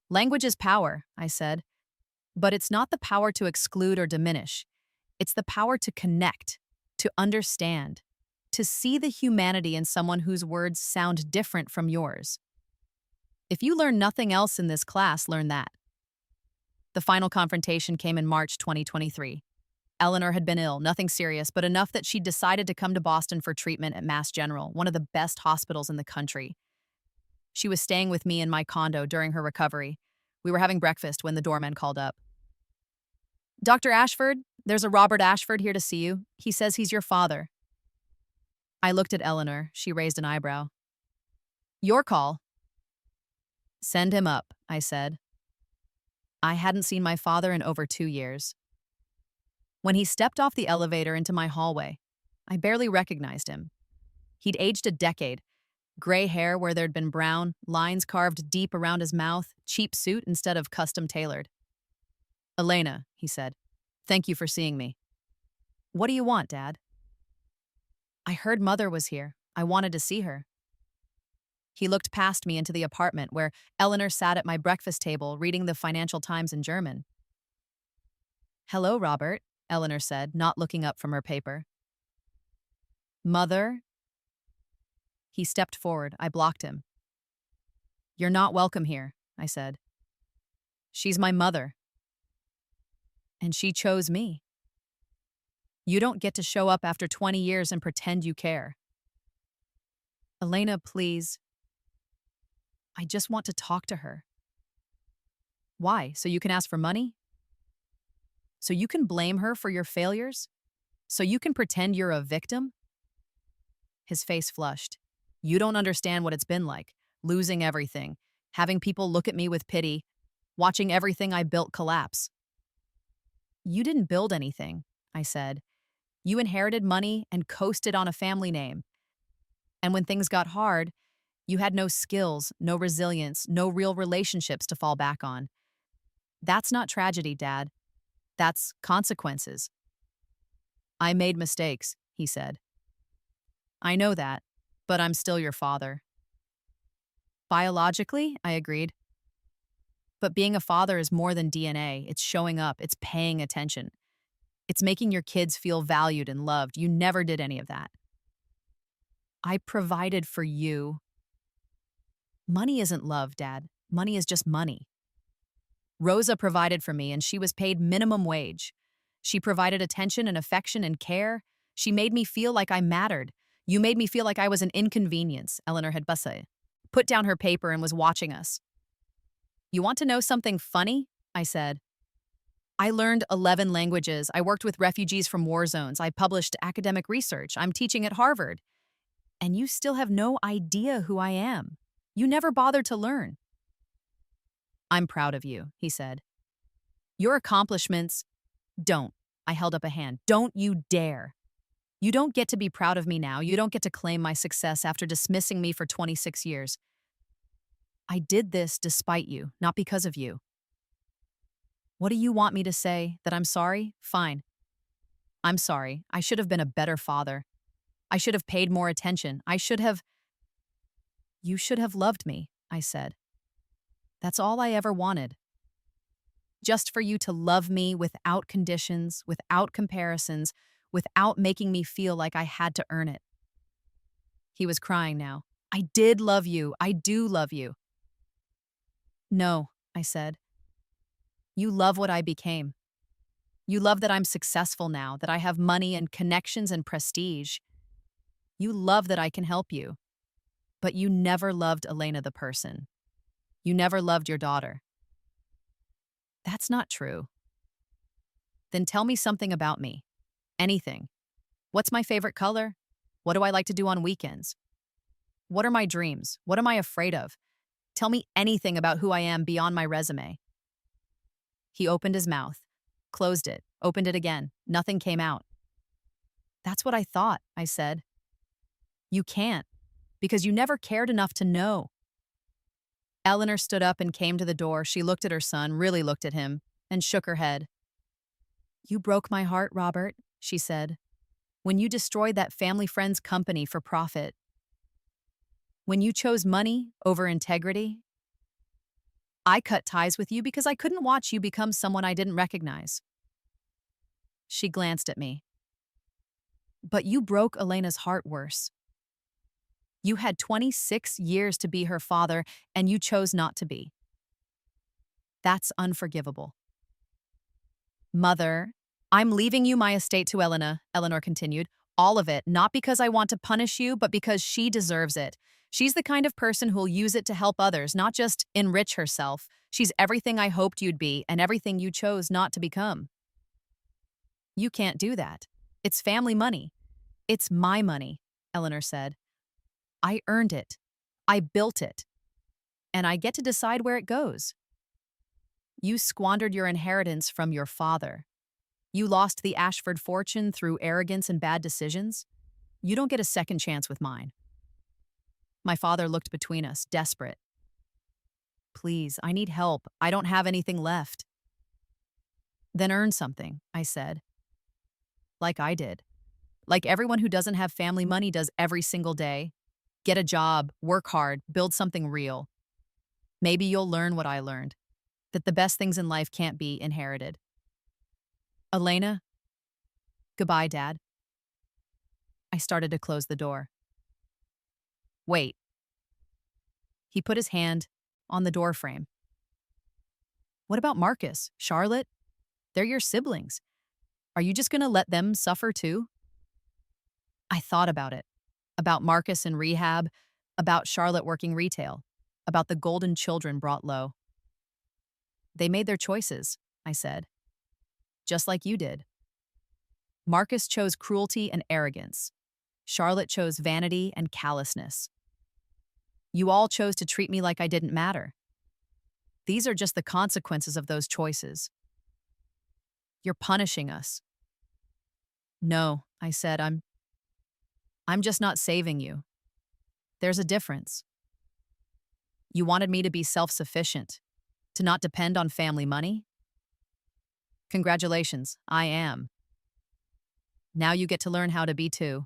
A: Language is power, I said, but it's not the power to exclude or diminish. It's the power to connect, to understand, to see the humanity in someone whose words sound different from yours. If you learn nothing else in this class, learn that. The final confrontation came in March 2023. Eleanor had been ill, nothing serious, but enough that she'd decided to come to Boston for treatment at Mass General, one of the best hospitals in the country. She was staying with me in my condo during her recovery. We were having breakfast when the doorman called up. "Dr. Ashford, there's a Robert Ashford here to see you. He says he's your father." I looked at Eleanor. She raised an eyebrow. "Your call." "Send him up," I said. I hadn't seen my father in over 2 years. When he stepped off the elevator into my hallway, I barely recognized him. He'd aged a decade. Gray hair where there'd been brown, lines carved deep around his mouth, cheap suit instead of custom-tailored. "Elena," he said, "thank you for seeing me." "What do you want, Dad?" "I heard Mother was here. I wanted to see her." He looked past me into the apartment where Eleanor sat at my breakfast table reading the Financial Times in German. "Hello, Robert," Eleanor said, not looking up from her paper. "Mother?" He stepped forward. I blocked him. "You're not welcome here," I said. "She's my mother. And she chose me. You don't get to show up after 20 years and pretend you care." "Elena, please. I just want to talk to her." "Why? So you can ask for money? So you can blame her for your failures? So you can pretend you're a victim?" His face flushed. "You don't understand what it's been like, losing everything, having people look at me with pity, watching everything I built collapse." "You didn't build anything," I said. "You inherited money and coasted on a family name. And when things got hard, you had no skills, no resilience, no real relationships to fall back on. That's not tragedy, Dad. That's consequences." "I made mistakes," he said. "I know that, but I'm still your father." "Biologically," I agreed. "But being a father is more than DNA. It's showing up. It's paying attention. It's making your kids feel valued and loved. You never did any of that. I provided for you. Money isn't love, Dad. Money is just money. Rosa provided for me, and she was paid minimum wage. She provided attention and affection and care. She made me feel like I mattered. You made me feel like I was an inconvenience, Eleanor had put down her paper and was watching us. You want to know something funny? I said. I learned 11 languages. I worked with refugees from war zones. I published academic research. I'm teaching at Harvard. And you still have no idea who I am. You never bothered to learn. I'm proud of you, he said. Your accomplishments, don't. I held up a hand. Don't you dare. You don't get to be proud of me now. You don't get to claim my success after dismissing me for 26 years. I did this despite you, not because of you. What do you want me to say? That I'm sorry? Fine. I'm sorry. I should have been a better father. I should have paid more attention. You should have loved me, I said. That's all I ever wanted. Just for you to love me without conditions, without comparisons, without making me feel like I had to earn it. He was crying now. I did love you. I do love you. No, I said. You love what I became. You love that I'm successful now, that I have money and connections and prestige. You love that I can help you. But you never loved Elena the person. You never loved your daughter. That's not true. Then tell me something about me. Anything. What's my favorite color? What do I like to do on weekends? What are my dreams? What am I afraid of? Tell me anything about who I am beyond my resume. He opened his mouth, closed it, opened it again. Nothing came out. That's what I thought, I said. You can't, because you never cared enough to know. Eleanor stood up and came to the door. She looked at her son, really looked at him, and shook her head. You broke my heart, Robert, she said, when you destroyed that family friend's company for profit. When you chose money over integrity. I cut ties with you because I couldn't watch you become someone I didn't recognize. She glanced at me. But you broke Elena's heart worse. You had 26 years to be her father, and you chose not to be. That's unforgivable. Mother, I'm leaving you my estate to Elena, Eleanor continued. All of it, not because I want to punish you, but because she deserves it. She's the kind of person who'll use it to help others, not just enrich herself. She's everything I hoped you'd be and everything you chose not to become. You can't do that. It's family money. It's my money, Eleanor said. I earned it. I built it. And I get to decide where it goes. You squandered your inheritance from your father. You lost the Ashford fortune through arrogance and bad decisions. You don't get a second chance with mine. My father looked between us, desperate. Please, I need help. I don't have anything left. Then earn something, I said. Like I did. Like everyone who doesn't have family money does every single day. Get a job, work hard, build something real. Maybe you'll learn what I learned, that the best things in life can't be inherited. Elena? Goodbye, Dad. I started to close the door. Wait. He put his hand on the door frame. What about Marcus, Charlotte? They're your siblings. Are you just going to let them suffer too? I thought about it. About Marcus in rehab, about Charlotte working retail, about the golden children brought low. They made their choices, I said. Just like you did. Marcus chose cruelty and arrogance. Charlotte chose vanity and callousness. You all chose to treat me like I didn't matter. These are just the consequences of those choices. You're punishing us. No, I said, I'm just not saving you. There's a difference. You wanted me to be self-sufficient, to not depend on family money? Congratulations, I am. Now you get to learn how to be too.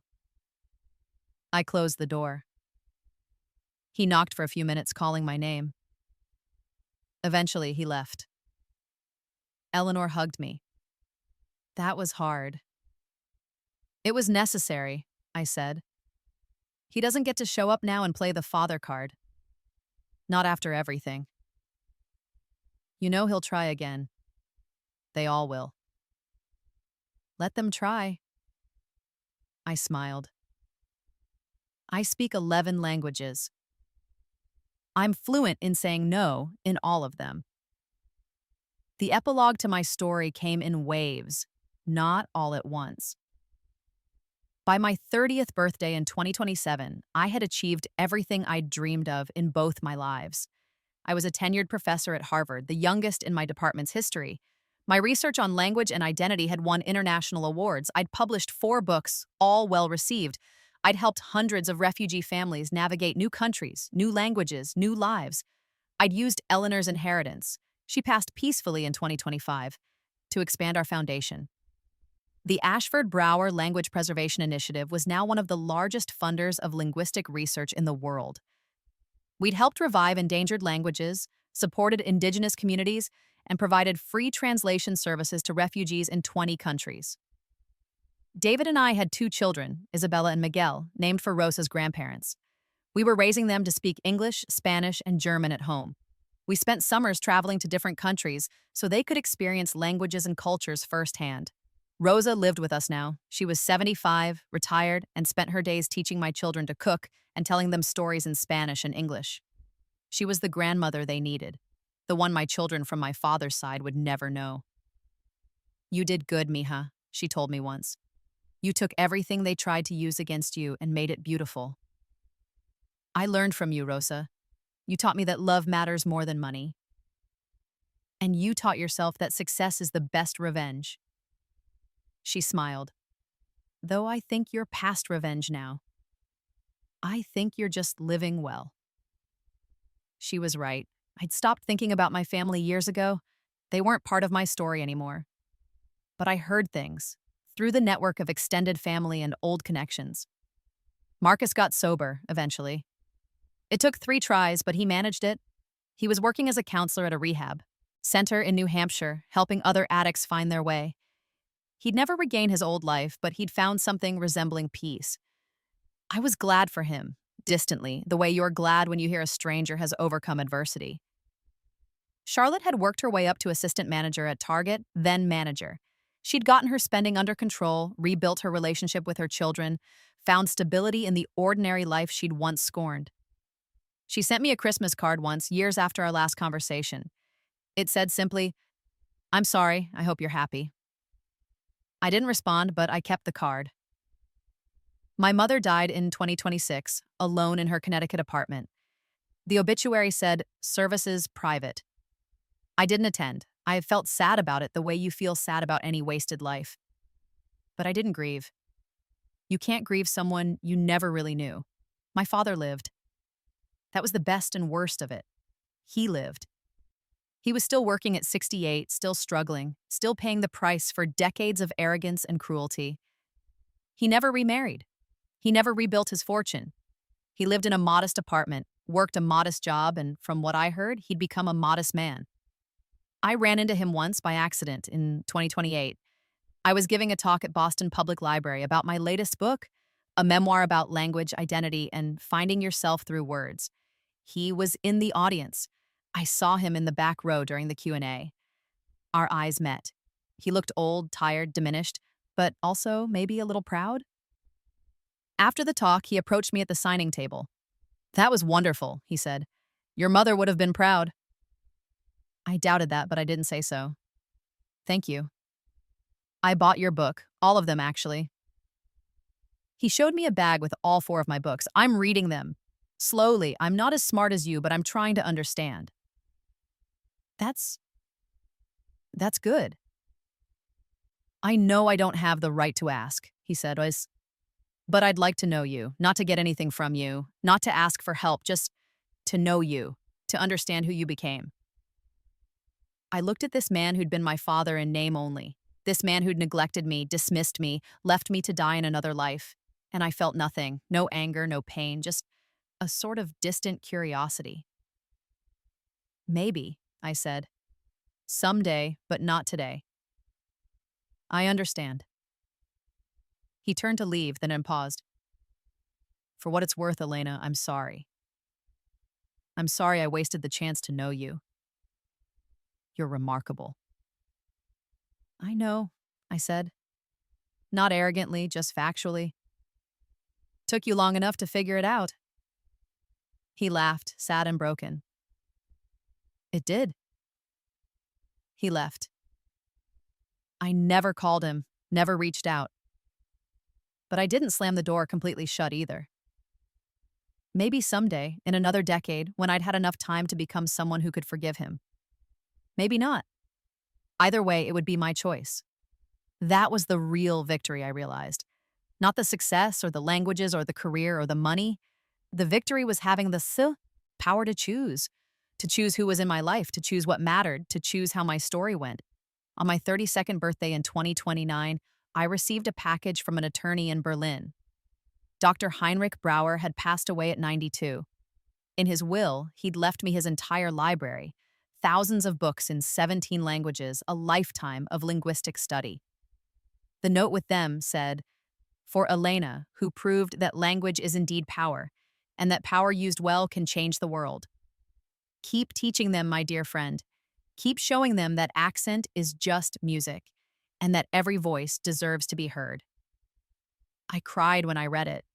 A: I closed the door. He knocked for a few minutes, calling my name. Eventually, he left. Eleanor hugged me. That was hard. It was necessary, I said. He doesn't get to show up now and play the father card. Not after everything. You know he'll try again. They all will. Let them try. I smiled. I speak 11 languages. I'm fluent in saying no in all of them. The epilogue to my story came in waves, not all at once. By my 30th birthday in 2027, I had achieved everything I'd dreamed of in both my lives. I was a tenured professor at Harvard, the youngest in my department's history. My research on language and identity had won international awards. I'd published 4 books, all well received. I'd helped hundreds of refugee families navigate new countries, new languages, new lives. I'd used Eleanor's inheritance, she passed peacefully in 2025, to expand our foundation. The Ashford Brower Language Preservation Initiative was now one of the largest funders of linguistic research in the world. We'd helped revive endangered languages, supported indigenous communities, and provided free translation services to refugees in 20 countries. David and I had 2 children, Isabella and Miguel, named for Rosa's grandparents. We were raising them to speak English, Spanish, and German at home. We spent summers traveling to different countries so they could experience languages and cultures firsthand. Rosa lived with us now. She was 75, retired, and spent her days teaching my children to cook and telling them stories in Spanish and English. She was the grandmother they needed, the one my children from my father's side would never know. "You did good, mija," she told me once. "You took everything they tried to use against you and made it beautiful." I learned from you, Rosa. You taught me that love matters more than money. And you taught yourself that success is the best revenge. She smiled. "Though I think you're past revenge now. I think you're just living well." She was right. I'd stopped thinking about my family years ago. They weren't part of my story anymore. But I heard things, through the network of extended family and old connections. Marcus got sober, eventually. It took 3 tries, but he managed it. He was working as a counselor at a rehab center in New Hampshire, helping other addicts find their way. He'd never regained his old life, but he'd found something resembling peace. I was glad for him, distantly, the way you're glad when you hear a stranger has overcome adversity. Charlotte had worked her way up to assistant manager at Target, then manager. She'd gotten her spending under control, rebuilt her relationship with her children, found stability in the ordinary life she'd once scorned. She sent me a Christmas card once, years after our last conversation. It said simply, "I'm sorry, I hope you're happy." I didn't respond, but I kept the card. My mother died in 2026, alone in her Connecticut apartment. The obituary said, "Services private." I didn't attend. I felt sad about it the way you feel sad about any wasted life. But I didn't grieve. You can't grieve someone you never really knew. My father lived. That was the best and worst of it. He lived. He was still working at 68, still struggling, still paying the price for decades of arrogance and cruelty. He never remarried. He never rebuilt his fortune. He lived in a modest apartment, worked a modest job, and from what I heard, he'd become a modest man. I ran into him once by accident in 2028. I was giving a talk at Boston Public Library about my latest book, a memoir about language, identity, and finding yourself through words. He was in the audience. I saw him in the back row during the Q&A. Our eyes met. He looked old, tired, diminished, but also maybe a little proud. After the talk, he approached me at the signing table. "That was wonderful," he said. "Your mother would have been proud." I doubted that, but I didn't say so. "Thank you. I bought your book, all of them actually." He showed me a bag with all 4 of my books. "I'm reading them. Slowly. I'm not as smart as you, but I'm trying to understand." That's good. "I know I don't have the right to ask," he said, "but I'd like to know you, not to get anything from you, not to ask for help, just to know you, to understand who you became." I looked at this man who'd been my father in name only, this man who'd neglected me, dismissed me, left me to die in another life, and I felt nothing, no anger, no pain, just a sort of distant curiosity. "Maybe," I said. "Someday, but not today." I understand. He turned to leave, then paused. For what it's worth, Elena, I'm sorry. I'm sorry I wasted the chance to know you. You're remarkable. I know, I said. Not arrogantly, just factually. Took you long enough to figure it out. He laughed, sad and broken. It did. He left. I never called him, never reached out. But I didn't slam the door completely shut either. Maybe someday, in another decade, when I'd had enough time to become someone who could forgive him. Maybe not. Either way, it would be my choice. That was the real victory, I realized. Not the success or the languages or the career or the money. The victory was having the power to choose who was in my life, to choose what mattered, to choose how my story went. On my 32nd birthday in 2029, I received a package from an attorney in Berlin. Dr. Heinrich Brauer had passed away at 92. In his will, he'd left me his entire library, thousands of books in 17 languages, a lifetime of linguistic study. The note with them said, "For Elena, who proved that language is indeed power, and that power used well can change the world. Keep teaching them, my dear friend. Keep showing them that accent is just music, and that every voice deserves to be heard." I cried when I read it.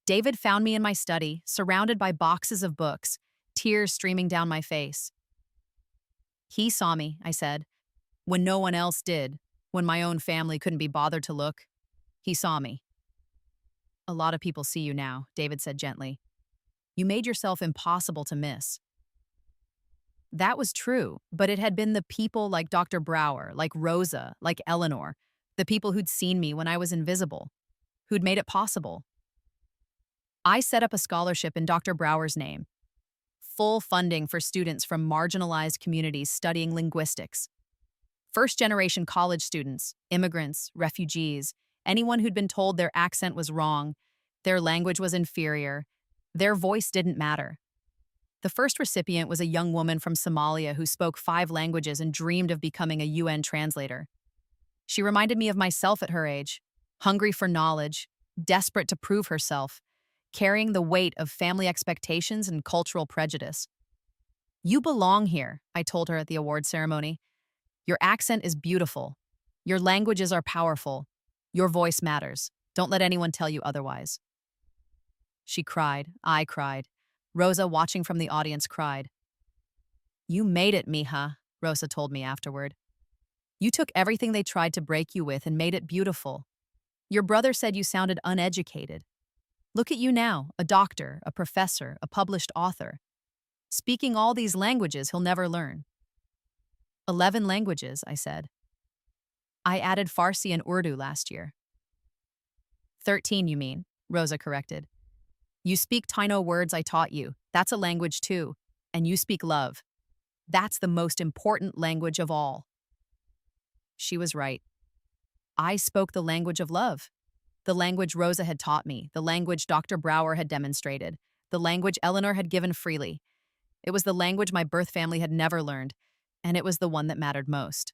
A: David found me in my study, surrounded by boxes of books, tears streaming down my face. He saw me, I said, when no one else did, when my own family couldn't be bothered to look. He saw me. A lot of people see you now, David said gently. You made yourself impossible to miss. That was true, but it had been the people like Dr. Brower, like Rosa, like Eleanor, the people who'd seen me when I was invisible, who'd made it possible. I set up a scholarship in Dr. Brower's name. Full funding for students from marginalized communities studying linguistics. First-generation college students, immigrants, refugees, anyone who'd been told their accent was wrong, their language was inferior, their voice didn't matter. The first recipient was a young woman from Somalia who spoke 5 languages and dreamed of becoming a UN translator. She reminded me of myself at her age, hungry for knowledge, desperate to prove herself, carrying the weight of family expectations and cultural prejudice. You belong here, I told her at the award ceremony. Your accent is beautiful. Your languages are powerful. Your voice matters. Don't let anyone tell you otherwise. She cried. I cried. Rosa, watching from the audience, cried. You made it, mija, Rosa told me afterward. You took everything they tried to break you with and made it beautiful. Your brother said you sounded uneducated. Look at you now, a doctor, a professor, a published author. Speaking all these languages he'll never learn. 11 languages, I said. I added Farsi and Urdu last year. 13, you mean, Rosa corrected. You speak Taino words I taught you. That's a language too. And you speak love. That's the most important language of all. She was right. I spoke the language of love. The language Rosa had taught me, the language Dr. Brower had demonstrated, the language Eleanor had given freely. It was the language my birth family had never learned, and it was the one that mattered most.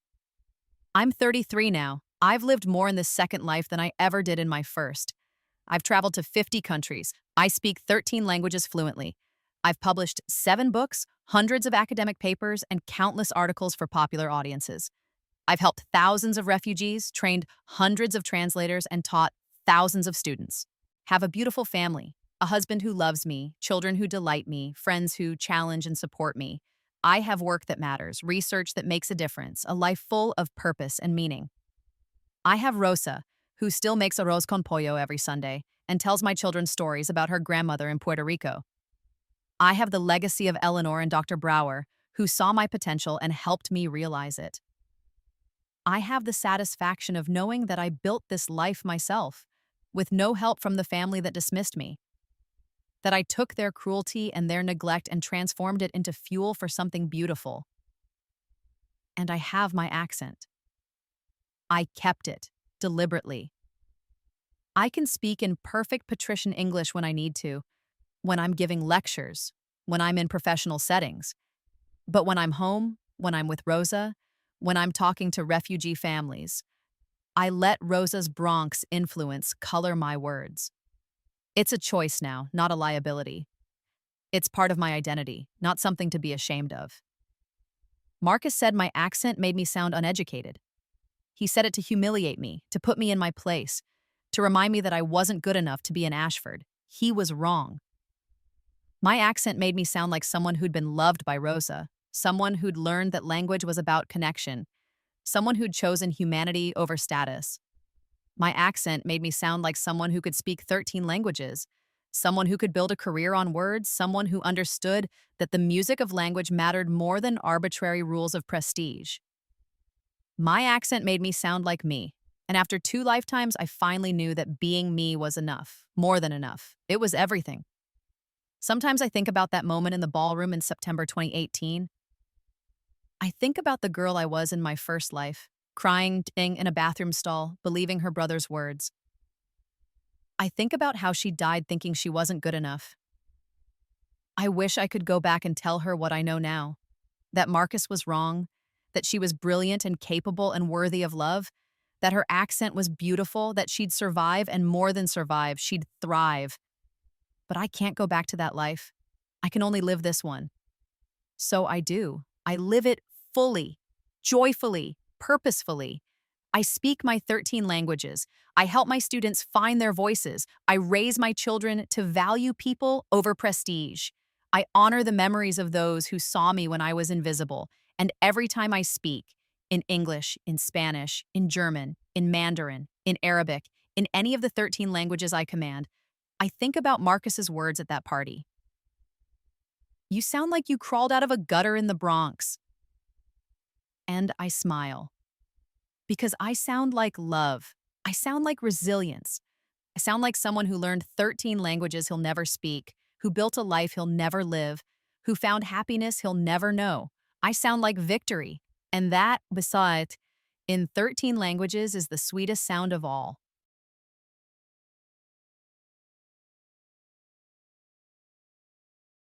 A: I'm 33 now. I've lived more in this second life than I ever did in my first. I've traveled to 50 countries. I speak 13 languages fluently. I've published 7 books, hundreds of academic papers, and countless articles for popular audiences. I've helped thousands of refugees, trained hundreds of translators, and taught thousands of students. Have a beautiful family, a husband who loves me, children who delight me, friends who challenge and support me. I have work that matters, research that makes a difference, a life full of purpose and meaning. I have Rosa, who still makes arroz con pollo every Sunday and tells my children stories about her grandmother in Puerto Rico. I have the legacy of Eleanor and Dr. Brower, who saw my potential and helped me realize it. I have the satisfaction of knowing that I built this life myself, with no help from the family that dismissed me. That I took their cruelty and their neglect and transformed it into fuel for something beautiful. And I have my accent. I kept it, deliberately. I can speak in perfect patrician English when I need to, when I'm giving lectures, when I'm in professional settings. But when I'm home, when I'm with Rosa, when I'm talking to refugee families, I let Rosa's Bronx influence color my words. It's a choice now, not a liability. It's part of my identity, not something to be ashamed of. Marcus said my accent made me sound uneducated. He said it to humiliate me, to put me in my place, to remind me that I wasn't good enough to be in Ashford. He was wrong. My accent made me sound like someone who'd been loved by Rosa, someone who'd learned that language was about connection, someone who'd chosen humanity over status. My accent made me sound like someone who could speak 13 languages, someone who could build a career on words, someone who understood that the music of language mattered more than arbitrary rules of prestige. My accent made me sound like me, and after 2 lifetimes, I finally knew that being me was enough, more than enough. It was everything. Sometimes I think about that moment in the ballroom in September 2018. I think about the girl I was in my first life, crying in a bathroom stall, believing her brother's words. I think about how she died thinking she wasn't good enough. I wish I could go back and tell her what I know now, that Marcus was wrong, that she was brilliant and capable and worthy of love, that her accent was beautiful, that she'd survive and more than survive, she'd thrive. But I can't go back to that life. I can only live this one. So I do. I live it fully, joyfully, purposefully. I speak my 13 languages. I help my students find their voices. I raise my children to value people over prestige. I honor the memories of those who saw me when I was invisible. And every time I speak, in English, in Spanish, in German, in Mandarin, in Arabic, in any of the 13 languages I command, I think about Marcus's words at that party. You sound like you crawled out of a gutter in the Bronx. And I smile. Because I sound like love. I sound like resilience. I sound like someone who learned 13 languages he'll never speak, who built a life he'll never live, who found happiness he'll never know. I sound like victory. And that, besides, in 13 languages is the sweetest sound of all.